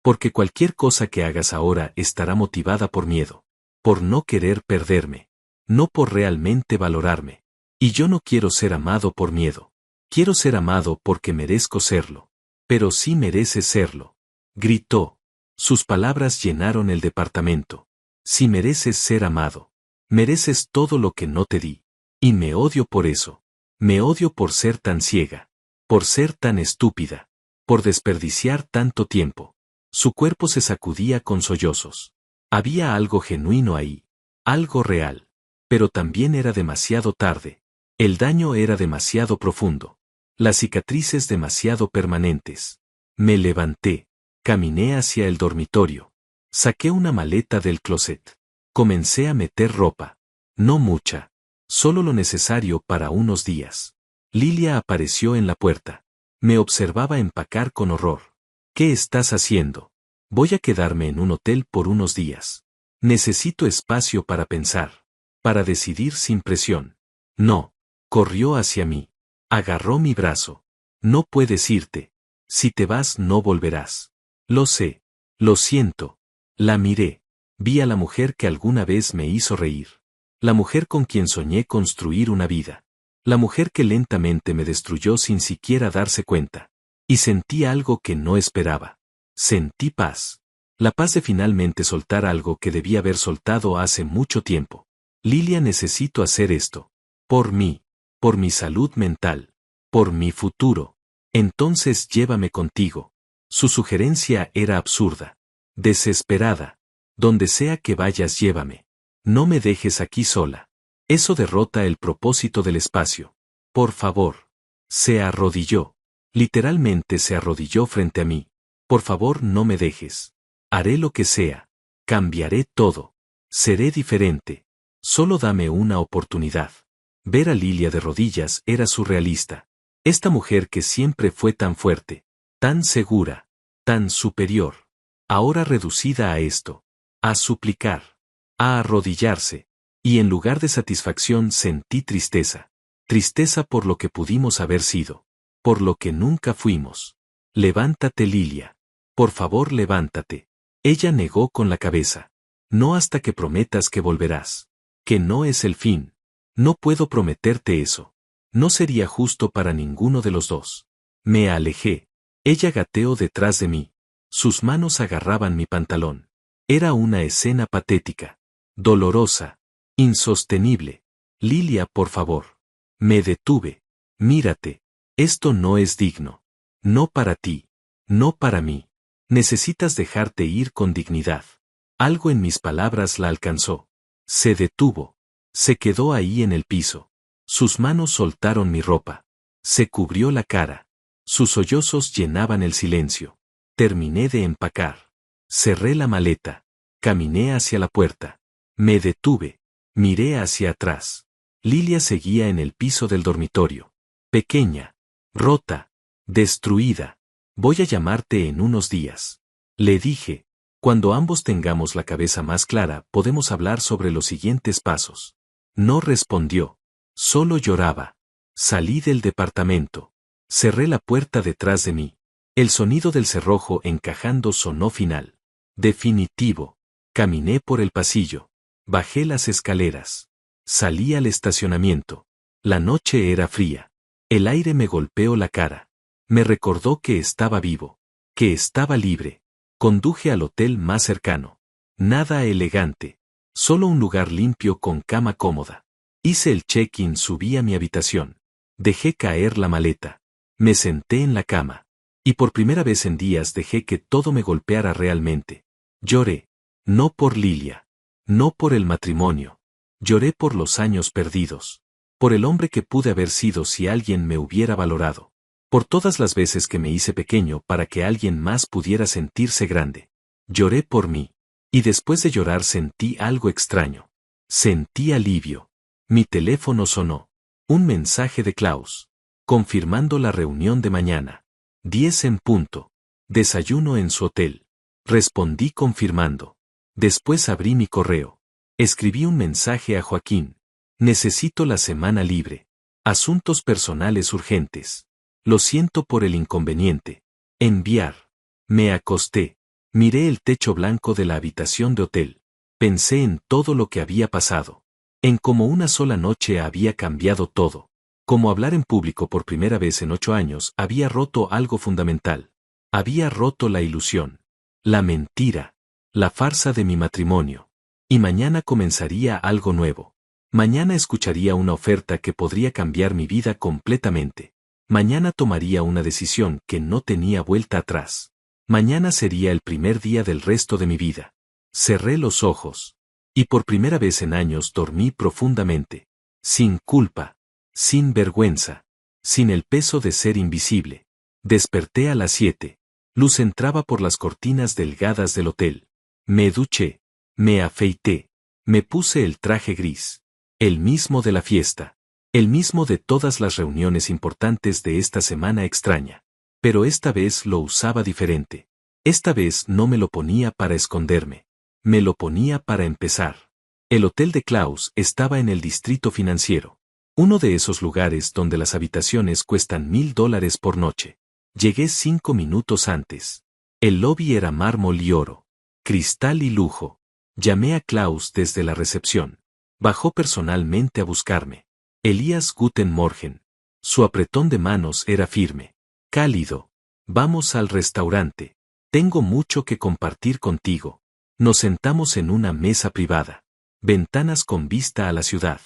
Porque cualquier cosa que hagas ahora estará motivada por miedo. Por no querer perderme. No por realmente valorarme. Y yo no quiero ser amado por miedo. Quiero ser amado porque merezco serlo. Pero sí mereces serlo. Gritó. Sus palabras llenaron el departamento. Si mereces ser amado. Mereces todo lo que no te di. Y me odio por eso. Me odio por ser tan ciega. Por ser tan estúpida. Por desperdiciar tanto tiempo. Su cuerpo se sacudía con sollozos. Había algo genuino ahí. Algo real. Pero también era demasiado tarde. El daño era demasiado profundo. Las cicatrices demasiado permanentes. Me levanté. Caminé hacia el dormitorio. Saqué una maleta del closet. Comencé a meter ropa. No mucha. Solo lo necesario para unos días. Lilia apareció en la puerta. Me observaba empacar con horror. ¿Qué estás haciendo? Voy a quedarme en un hotel por unos días. Necesito espacio para pensar. Para decidir sin presión. No. Corrió hacia mí. Agarró mi brazo. No puedes irte. Si te vas no volverás. Lo sé. Lo siento. La miré. Vi a la mujer que alguna vez me hizo reír. La mujer con quien soñé construir una vida. La mujer que lentamente me destruyó sin siquiera darse cuenta. Y sentí algo que no esperaba. Sentí paz. La paz de finalmente soltar algo que debía haber soltado hace mucho tiempo. Lilia, necesito hacer esto. Por mí. Por mi salud mental. Por mi futuro. Entonces llévame contigo. Su sugerencia era absurda. Desesperada. Donde sea que vayas, llévame. No me dejes aquí sola. Eso derrota el propósito del espacio. Por favor. Se arrodilló. Literalmente se arrodilló frente a mí. Por favor, no me dejes. Haré lo que sea. Cambiaré todo. Seré diferente. Solo dame una oportunidad. Ver a Lilia de rodillas era surrealista. Esta mujer que siempre fue tan fuerte, tan segura, tan superior. Ahora reducida a esto. A suplicar. A arrodillarse. Y en lugar de satisfacción sentí tristeza. Tristeza por lo que pudimos haber sido. Por lo que nunca fuimos. Levántate, Lilia. Por favor, levántate. Ella negó con la cabeza. No hasta que prometas que volverás. Que no es el fin. No puedo prometerte eso. No sería justo para ninguno de los dos. Me alejé. Ella gateó detrás de mí. Sus manos agarraban mi pantalón. Era una escena patética. Dolorosa. Insostenible. Lilia, por favor. Me detuve. Mírate. Esto no es digno. No para ti. No para mí. Necesitas dejarte ir con dignidad. Algo en mis palabras la alcanzó. Se detuvo. Se quedó ahí en el piso. Sus manos soltaron mi ropa. Se cubrió la cara. Sus sollozos llenaban el silencio. Terminé de empacar. Cerré la maleta. Caminé hacia la puerta. Me detuve. Miré hacia atrás. Lilia seguía en el piso del dormitorio. Pequeña. Rota. Destruida. Voy a llamarte en unos días. Le dije. Cuando ambos tengamos la cabeza más clara, podemos hablar sobre los siguientes pasos. No respondió. Solo lloraba. Salí del departamento. Cerré la puerta detrás de mí. El sonido del cerrojo encajando sonó final. Definitivo. Caminé por el pasillo. Bajé las escaleras. Salí al estacionamiento. La noche era fría. El aire me golpeó la cara. Me recordó que estaba vivo. Que estaba libre. Conduje al hotel más cercano. Nada elegante. Solo un lugar limpio con cama cómoda. Hice el check-in, subí a mi habitación. Dejé caer la maleta. Me senté en la cama. Y por primera vez en días dejé que todo me golpeara realmente. Lloré. No por Lilia. No por el matrimonio. Lloré por los años perdidos. Por el hombre que pude haber sido si alguien me hubiera valorado. Por todas las veces que me hice pequeño para que alguien más pudiera sentirse grande. Lloré por mí. Y después de llorar sentí algo extraño. Sentí alivio. Mi teléfono sonó. Un mensaje de Klaus. Confirmando la reunión de mañana. 10 en punto. Desayuno en su hotel. Respondí confirmando. Después abrí mi correo. Escribí un mensaje a Joaquín. Necesito la semana libre. Asuntos personales urgentes. Lo siento por el inconveniente. Enviar. Me acosté. Miré el techo blanco de la habitación de hotel. Pensé en todo lo que había pasado. En cómo una sola noche había cambiado todo. Como hablar en público por primera vez en 8 años había roto algo fundamental. Había roto la ilusión. La mentira. La farsa de mi matrimonio. Y mañana comenzaría algo nuevo. Mañana escucharía una oferta que podría cambiar mi vida completamente. Mañana tomaría una decisión que no tenía vuelta atrás. Mañana sería el primer día del resto de mi vida. Cerré los ojos. Y por primera vez en años dormí profundamente. Sin culpa. Sin vergüenza. Sin el peso de ser invisible. Desperté a las 7. Luz entraba por las cortinas delgadas del hotel. Me duché. Me afeité. Me puse el traje gris. El mismo de la fiesta. El mismo de todas las reuniones importantes de esta semana extraña. Pero esta vez lo usaba diferente. Esta vez no me lo ponía para esconderme. Me lo ponía para empezar. El hotel de Klaus estaba en el distrito financiero. Uno de esos lugares donde las habitaciones cuestan $1000 por noche. Llegué 5 minutos antes. El lobby era mármol y oro. Cristal y lujo. Llamé a Klaus desde la recepción. Bajó personalmente a buscarme. Elias Guten Morgen. Su apretón de manos era firme. Cálido. Vamos al restaurante. Tengo mucho que compartir contigo. Nos sentamos en una mesa privada. Ventanas con vista a la ciudad.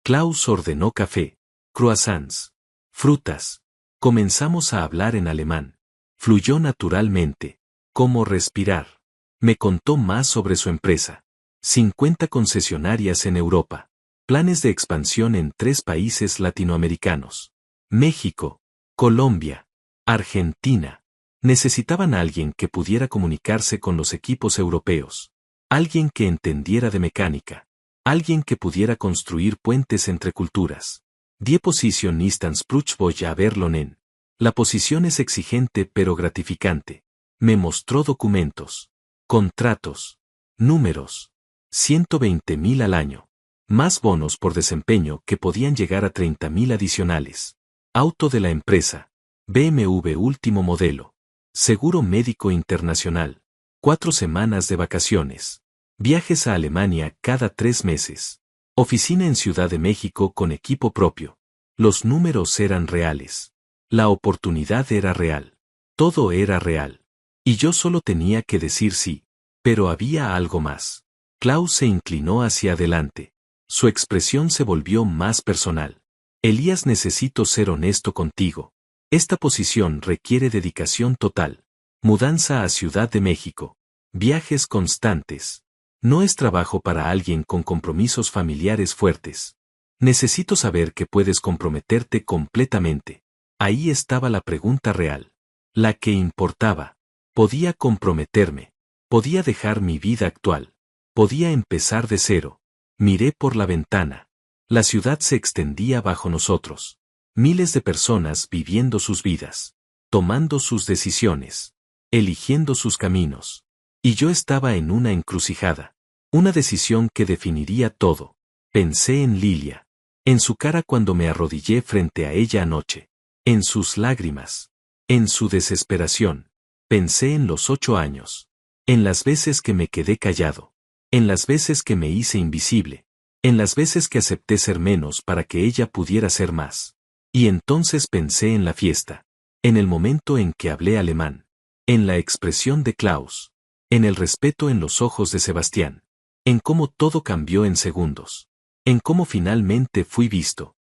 Klaus ordenó café, croissants, frutas. Comenzamos a hablar en alemán. Fluyó naturalmente. Cómo respirar. Me contó más sobre su empresa. 50 concesionarias en Europa. Planes de expansión en 3 países latinoamericanos. México, Colombia, Argentina. Necesitaban a alguien que pudiera comunicarse con los equipos europeos. Alguien que entendiera de mecánica. Alguien que pudiera construir puentes entre culturas. Die Position ist anspruchsvoll aber lohnen. La posición es exigente pero gratificante. Me mostró documentos. Contratos. Números. 120.000 al año. Más bonos por desempeño que podían llegar a 30.000 adicionales. Auto de la empresa. BMW último modelo. Seguro médico internacional. 4 semanas de vacaciones. Viajes a Alemania cada 3 meses. Oficina en Ciudad de México con equipo propio. Los números eran reales. La oportunidad era real. Todo era real. Y yo solo tenía que decir sí. Pero había algo más. Klaus se inclinó hacia adelante. Su expresión se volvió más personal. Elías, necesito ser honesto contigo. Esta posición requiere dedicación total. Mudanza a Ciudad de México. Viajes constantes. No es trabajo para alguien con compromisos familiares fuertes. Necesito saber que puedes comprometerte completamente. Ahí estaba la pregunta real. La que importaba. Podía comprometerme. Podía dejar mi vida actual. Podía empezar de cero. Miré por la ventana. La ciudad se extendía bajo nosotros. Miles de personas viviendo sus vidas, tomando sus decisiones, eligiendo sus caminos. Y yo estaba en una encrucijada. Una decisión que definiría todo. Pensé en Lilia. En su cara cuando me arrodillé frente a ella anoche. En sus lágrimas. En su desesperación. Pensé en los 8 años. En las veces que me quedé callado. En las veces que me hice invisible. En las veces que acepté ser menos para que ella pudiera ser más. Y entonces pensé en la fiesta. En el momento en que hablé alemán. En la expresión de Klaus. En el respeto en los ojos de Sebastián. En cómo todo cambió en segundos. En cómo finalmente fui visto.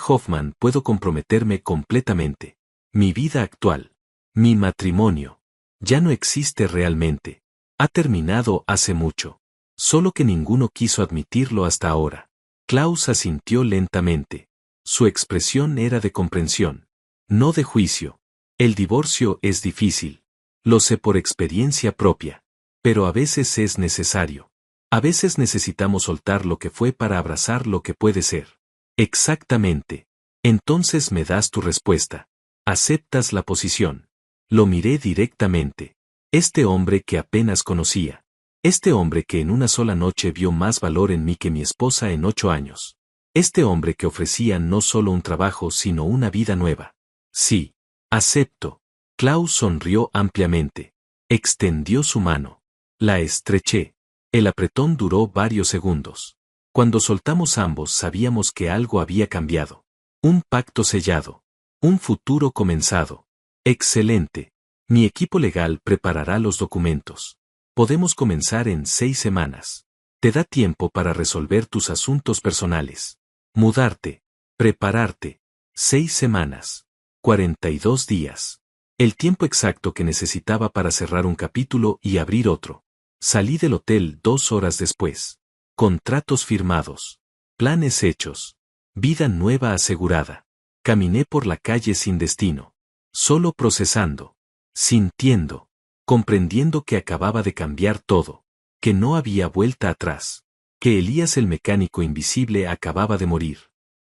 Hoffmann, puedo comprometerme completamente. Mi vida actual. Mi matrimonio. Ya no existe realmente. Ha terminado hace mucho. Solo que ninguno quiso admitirlo hasta ahora. Klaus asintió lentamente. Su expresión era de comprensión. No de juicio. El divorcio es difícil. Lo sé por experiencia propia. Pero a veces es necesario. A veces necesitamos soltar lo que fue para abrazar lo que puede ser. Exactamente. Entonces me das tu respuesta. Aceptas la posición. Lo miré directamente. Este hombre que apenas conocía. Este hombre que en una sola noche vio más valor en mí que mi esposa en 8 años. Este hombre que ofrecía no solo un trabajo sino una vida nueva. Sí. Acepto. Klaus sonrió ampliamente. Extendió su mano. La estreché. El apretón duró varios segundos. Cuando soltamos ambos sabíamos que algo había cambiado. Un pacto sellado. Un futuro comenzado. Excelente. Mi equipo legal preparará los documentos. Podemos comenzar en 6 semanas. Te da tiempo para resolver tus asuntos personales. Mudarte. Prepararte. 6 semanas. 42 días. El tiempo exacto que necesitaba para cerrar un capítulo y abrir otro. Salí del hotel 2 horas después. Contratos firmados. Planes hechos. Vida nueva asegurada. Caminé por la calle sin destino. Solo procesando. Sintiendo. Comprendiendo que acababa de cambiar todo. Que no había vuelta atrás. Que Elías el mecánico invisible acababa de morir.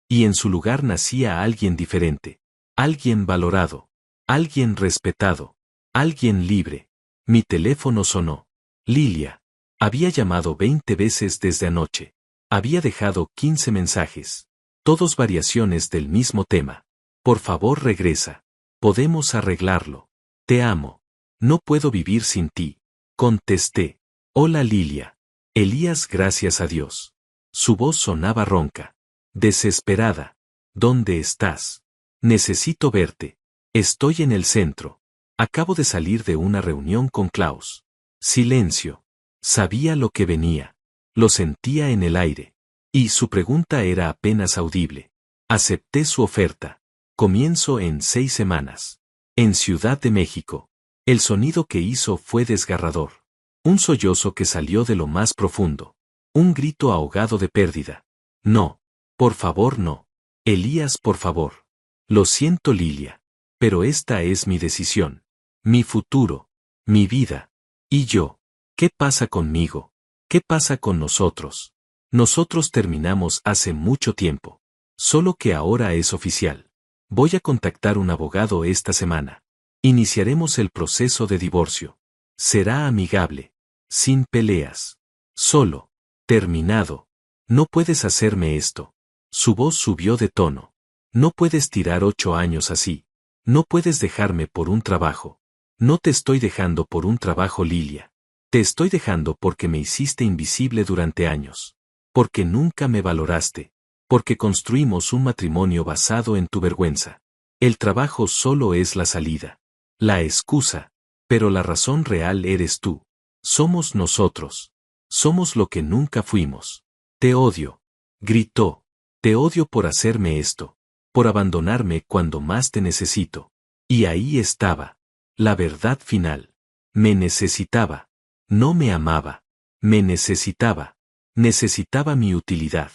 Y en su lugar nacía alguien diferente. Alguien valorado. Alguien respetado. Alguien libre. Mi teléfono sonó. Lilia. Había llamado 20 veces desde anoche. Había dejado 15 mensajes. Todos variaciones del mismo tema. Por favor regresa. Podemos arreglarlo. Te amo. No puedo vivir sin ti. Contesté. Hola Lilia. Elías, gracias a Dios. Su voz sonaba ronca. Desesperada. ¿Dónde estás? Necesito verte. Estoy en el centro. Acabo de salir de una reunión con Klaus. Silencio. Sabía lo que venía. Lo sentía en el aire. Y su pregunta era apenas audible. Acepté su oferta. Comienzo en 6 semanas. En Ciudad de México. El sonido que hizo fue desgarrador. Un sollozo que salió de lo más profundo. Un grito ahogado de pérdida. No. Por favor no. Elías, por favor. Lo siento Lilia. Pero esta es mi decisión. Mi futuro. Mi vida. ¿Y yo? ¿Qué pasa conmigo? ¿Qué pasa con nosotros? Nosotros terminamos hace mucho tiempo. Solo que ahora es oficial. Voy a contactar un abogado esta semana. Iniciaremos el proceso de divorcio. Será amigable. Sin peleas. Solo. Terminado. No puedes hacerme esto. Su voz subió de tono. No puedes tirar 8 años así. No puedes dejarme por un trabajo. No te estoy dejando por un trabajo, Lilia. Te estoy dejando porque me hiciste invisible durante años. Porque nunca me valoraste. Porque construimos un matrimonio basado en tu vergüenza. El trabajo solo es la salida. La excusa. Pero la razón real eres tú. Somos nosotros. Somos lo que nunca fuimos. Te odio. Gritó. Te odio por hacerme esto. Por abandonarme cuando más te necesito. Y ahí estaba. La verdad final. Me necesitaba. No me amaba. Me necesitaba. Necesitaba mi utilidad.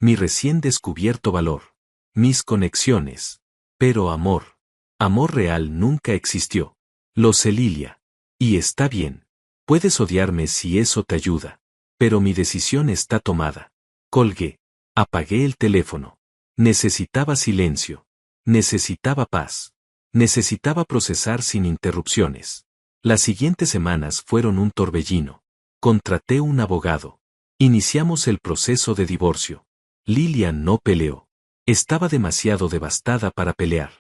Mi recién descubierto valor. Mis conexiones. Pero amor. Amor real nunca existió. Lo sé, Lilia. Y está bien. Puedes odiarme si eso te ayuda. Pero mi decisión está tomada. Colgué. Apagué el teléfono. Necesitaba silencio. Necesitaba paz. Necesitaba procesar sin interrupciones. Las siguientes semanas fueron un torbellino. Contraté un abogado. Iniciamos el proceso de divorcio. Lilia no peleó. Estaba demasiado devastada para pelear.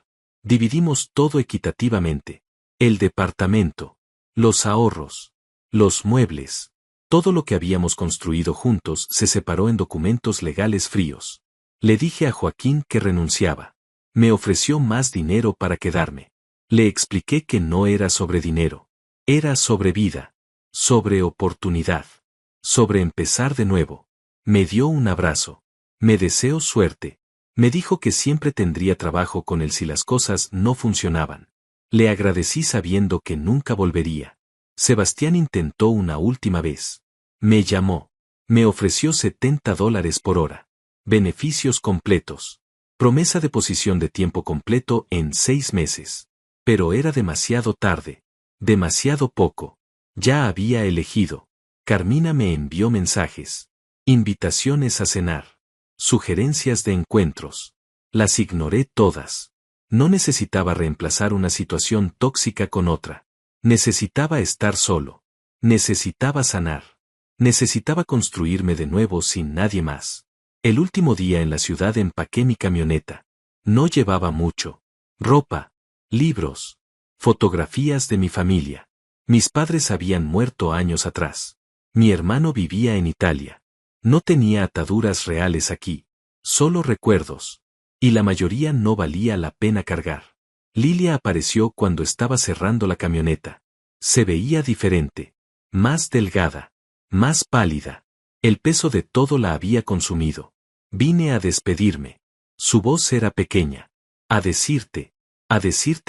Dividimos todo equitativamente. El departamento, los ahorros, los muebles, todo lo que habíamos construido juntos se separó en documentos legales fríos. Le dije a Joaquín que renunciaba. Me ofreció más dinero para quedarme. Le expliqué que no era sobre dinero. Era sobre vida, sobre oportunidad, sobre empezar de nuevo. Me dio un abrazo. Me deseó suerte. Me dijo que siempre tendría trabajo con él si las cosas no funcionaban. Le agradecí sabiendo que nunca volvería. Sebastián intentó una última vez. Me llamó. Me ofreció $70 por hora. Beneficios completos. Promesa de posición de tiempo completo en 6 meses. Pero era demasiado tarde. Demasiado poco. Ya había elegido. Carmina me envió mensajes. Invitaciones a cenar. Sugerencias de encuentros. Las ignoré todas. No necesitaba reemplazar una situación tóxica con otra. Necesitaba estar solo. Necesitaba sanar. Necesitaba construirme de nuevo sin nadie más. El último día en la ciudad empaqué mi camioneta. No llevaba mucho. Ropa, libros, fotografías de mi familia. Mis padres habían muerto años atrás. Mi hermano vivía en Italia. No tenía ataduras reales aquí. Solo recuerdos. Y la mayoría no valía la pena cargar. Lilia apareció cuando estaba cerrando la camioneta. Se veía diferente. Más delgada. Más pálida. El peso de todo la había consumido. Vine a despedirme. Su voz era pequeña. A decirte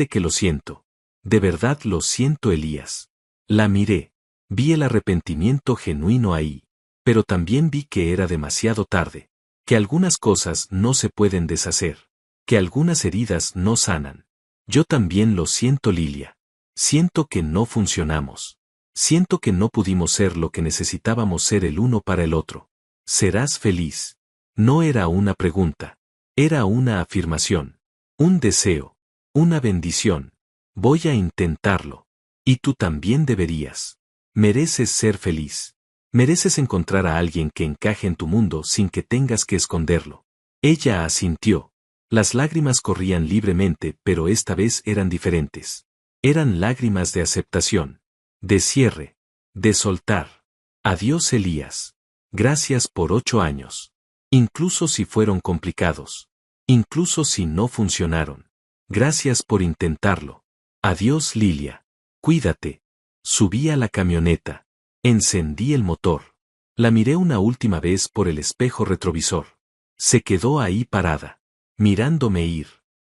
que lo siento. De verdad lo siento, Elías. La miré. Vi el arrepentimiento genuino ahí. Pero también vi que era demasiado tarde. Que algunas cosas no se pueden deshacer. Que algunas heridas no sanan. Yo también lo siento, Lilia. Siento que no funcionamos. Siento que no pudimos ser lo que necesitábamos ser el uno para el otro. ¿Serás feliz? No era una pregunta. Era una afirmación. Un deseo. Una bendición. Voy a intentarlo. Y tú también deberías. Mereces ser feliz. Mereces encontrar a alguien que encaje en tu mundo sin que tengas que esconderlo. Ella asintió. Las lágrimas corrían libremente, pero esta vez eran diferentes. Eran lágrimas de aceptación. De cierre. De soltar. Adiós, Elías. Gracias por 8 años. Incluso si fueron complicados. Incluso si no funcionaron. Gracias por intentarlo. Adiós, Lilia. Cuídate. Subí a la camioneta. Encendí el motor. La miré una última vez por el espejo retrovisor. Se quedó ahí parada, mirándome ir.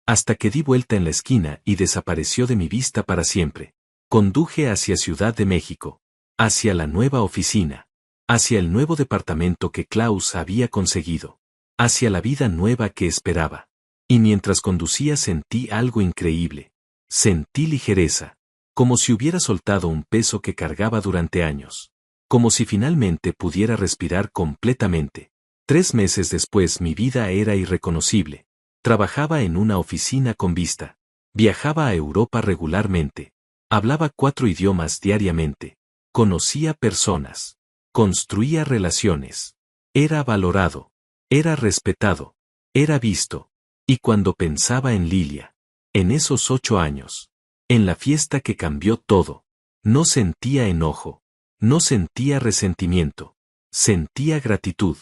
Hasta que di vuelta en la esquina y desapareció de mi vista para siempre. Conduje hacia Ciudad de México. Hacia la nueva oficina. Hacia el nuevo departamento que Klaus había conseguido. Hacia la vida nueva que esperaba. Y mientras conducía sentí algo increíble. Sentí ligereza. Como si hubiera soltado un peso que cargaba durante años. Como si finalmente pudiera respirar completamente. 3 meses después mi vida era irreconocible. Trabajaba en una oficina con vista. Viajaba a Europa regularmente. Hablaba 4 idiomas diariamente. Conocía personas. Construía relaciones. Era valorado. Era respetado. Era visto. Y cuando pensaba en Lilia. En esos 8 años. En la fiesta que cambió todo. No sentía enojo. No sentía resentimiento. Sentía gratitud.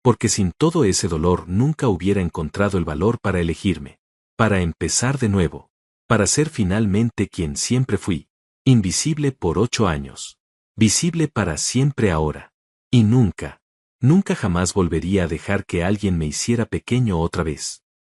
Porque sin todo ese dolor nunca hubiera encontrado el valor para elegirme. Para empezar de nuevo. Para ser finalmente quien siempre fui. Invisible por 8 años. Visible para siempre ahora. Y nunca, nunca jamás volvería a dejar que alguien me hiciera pequeño otra vez.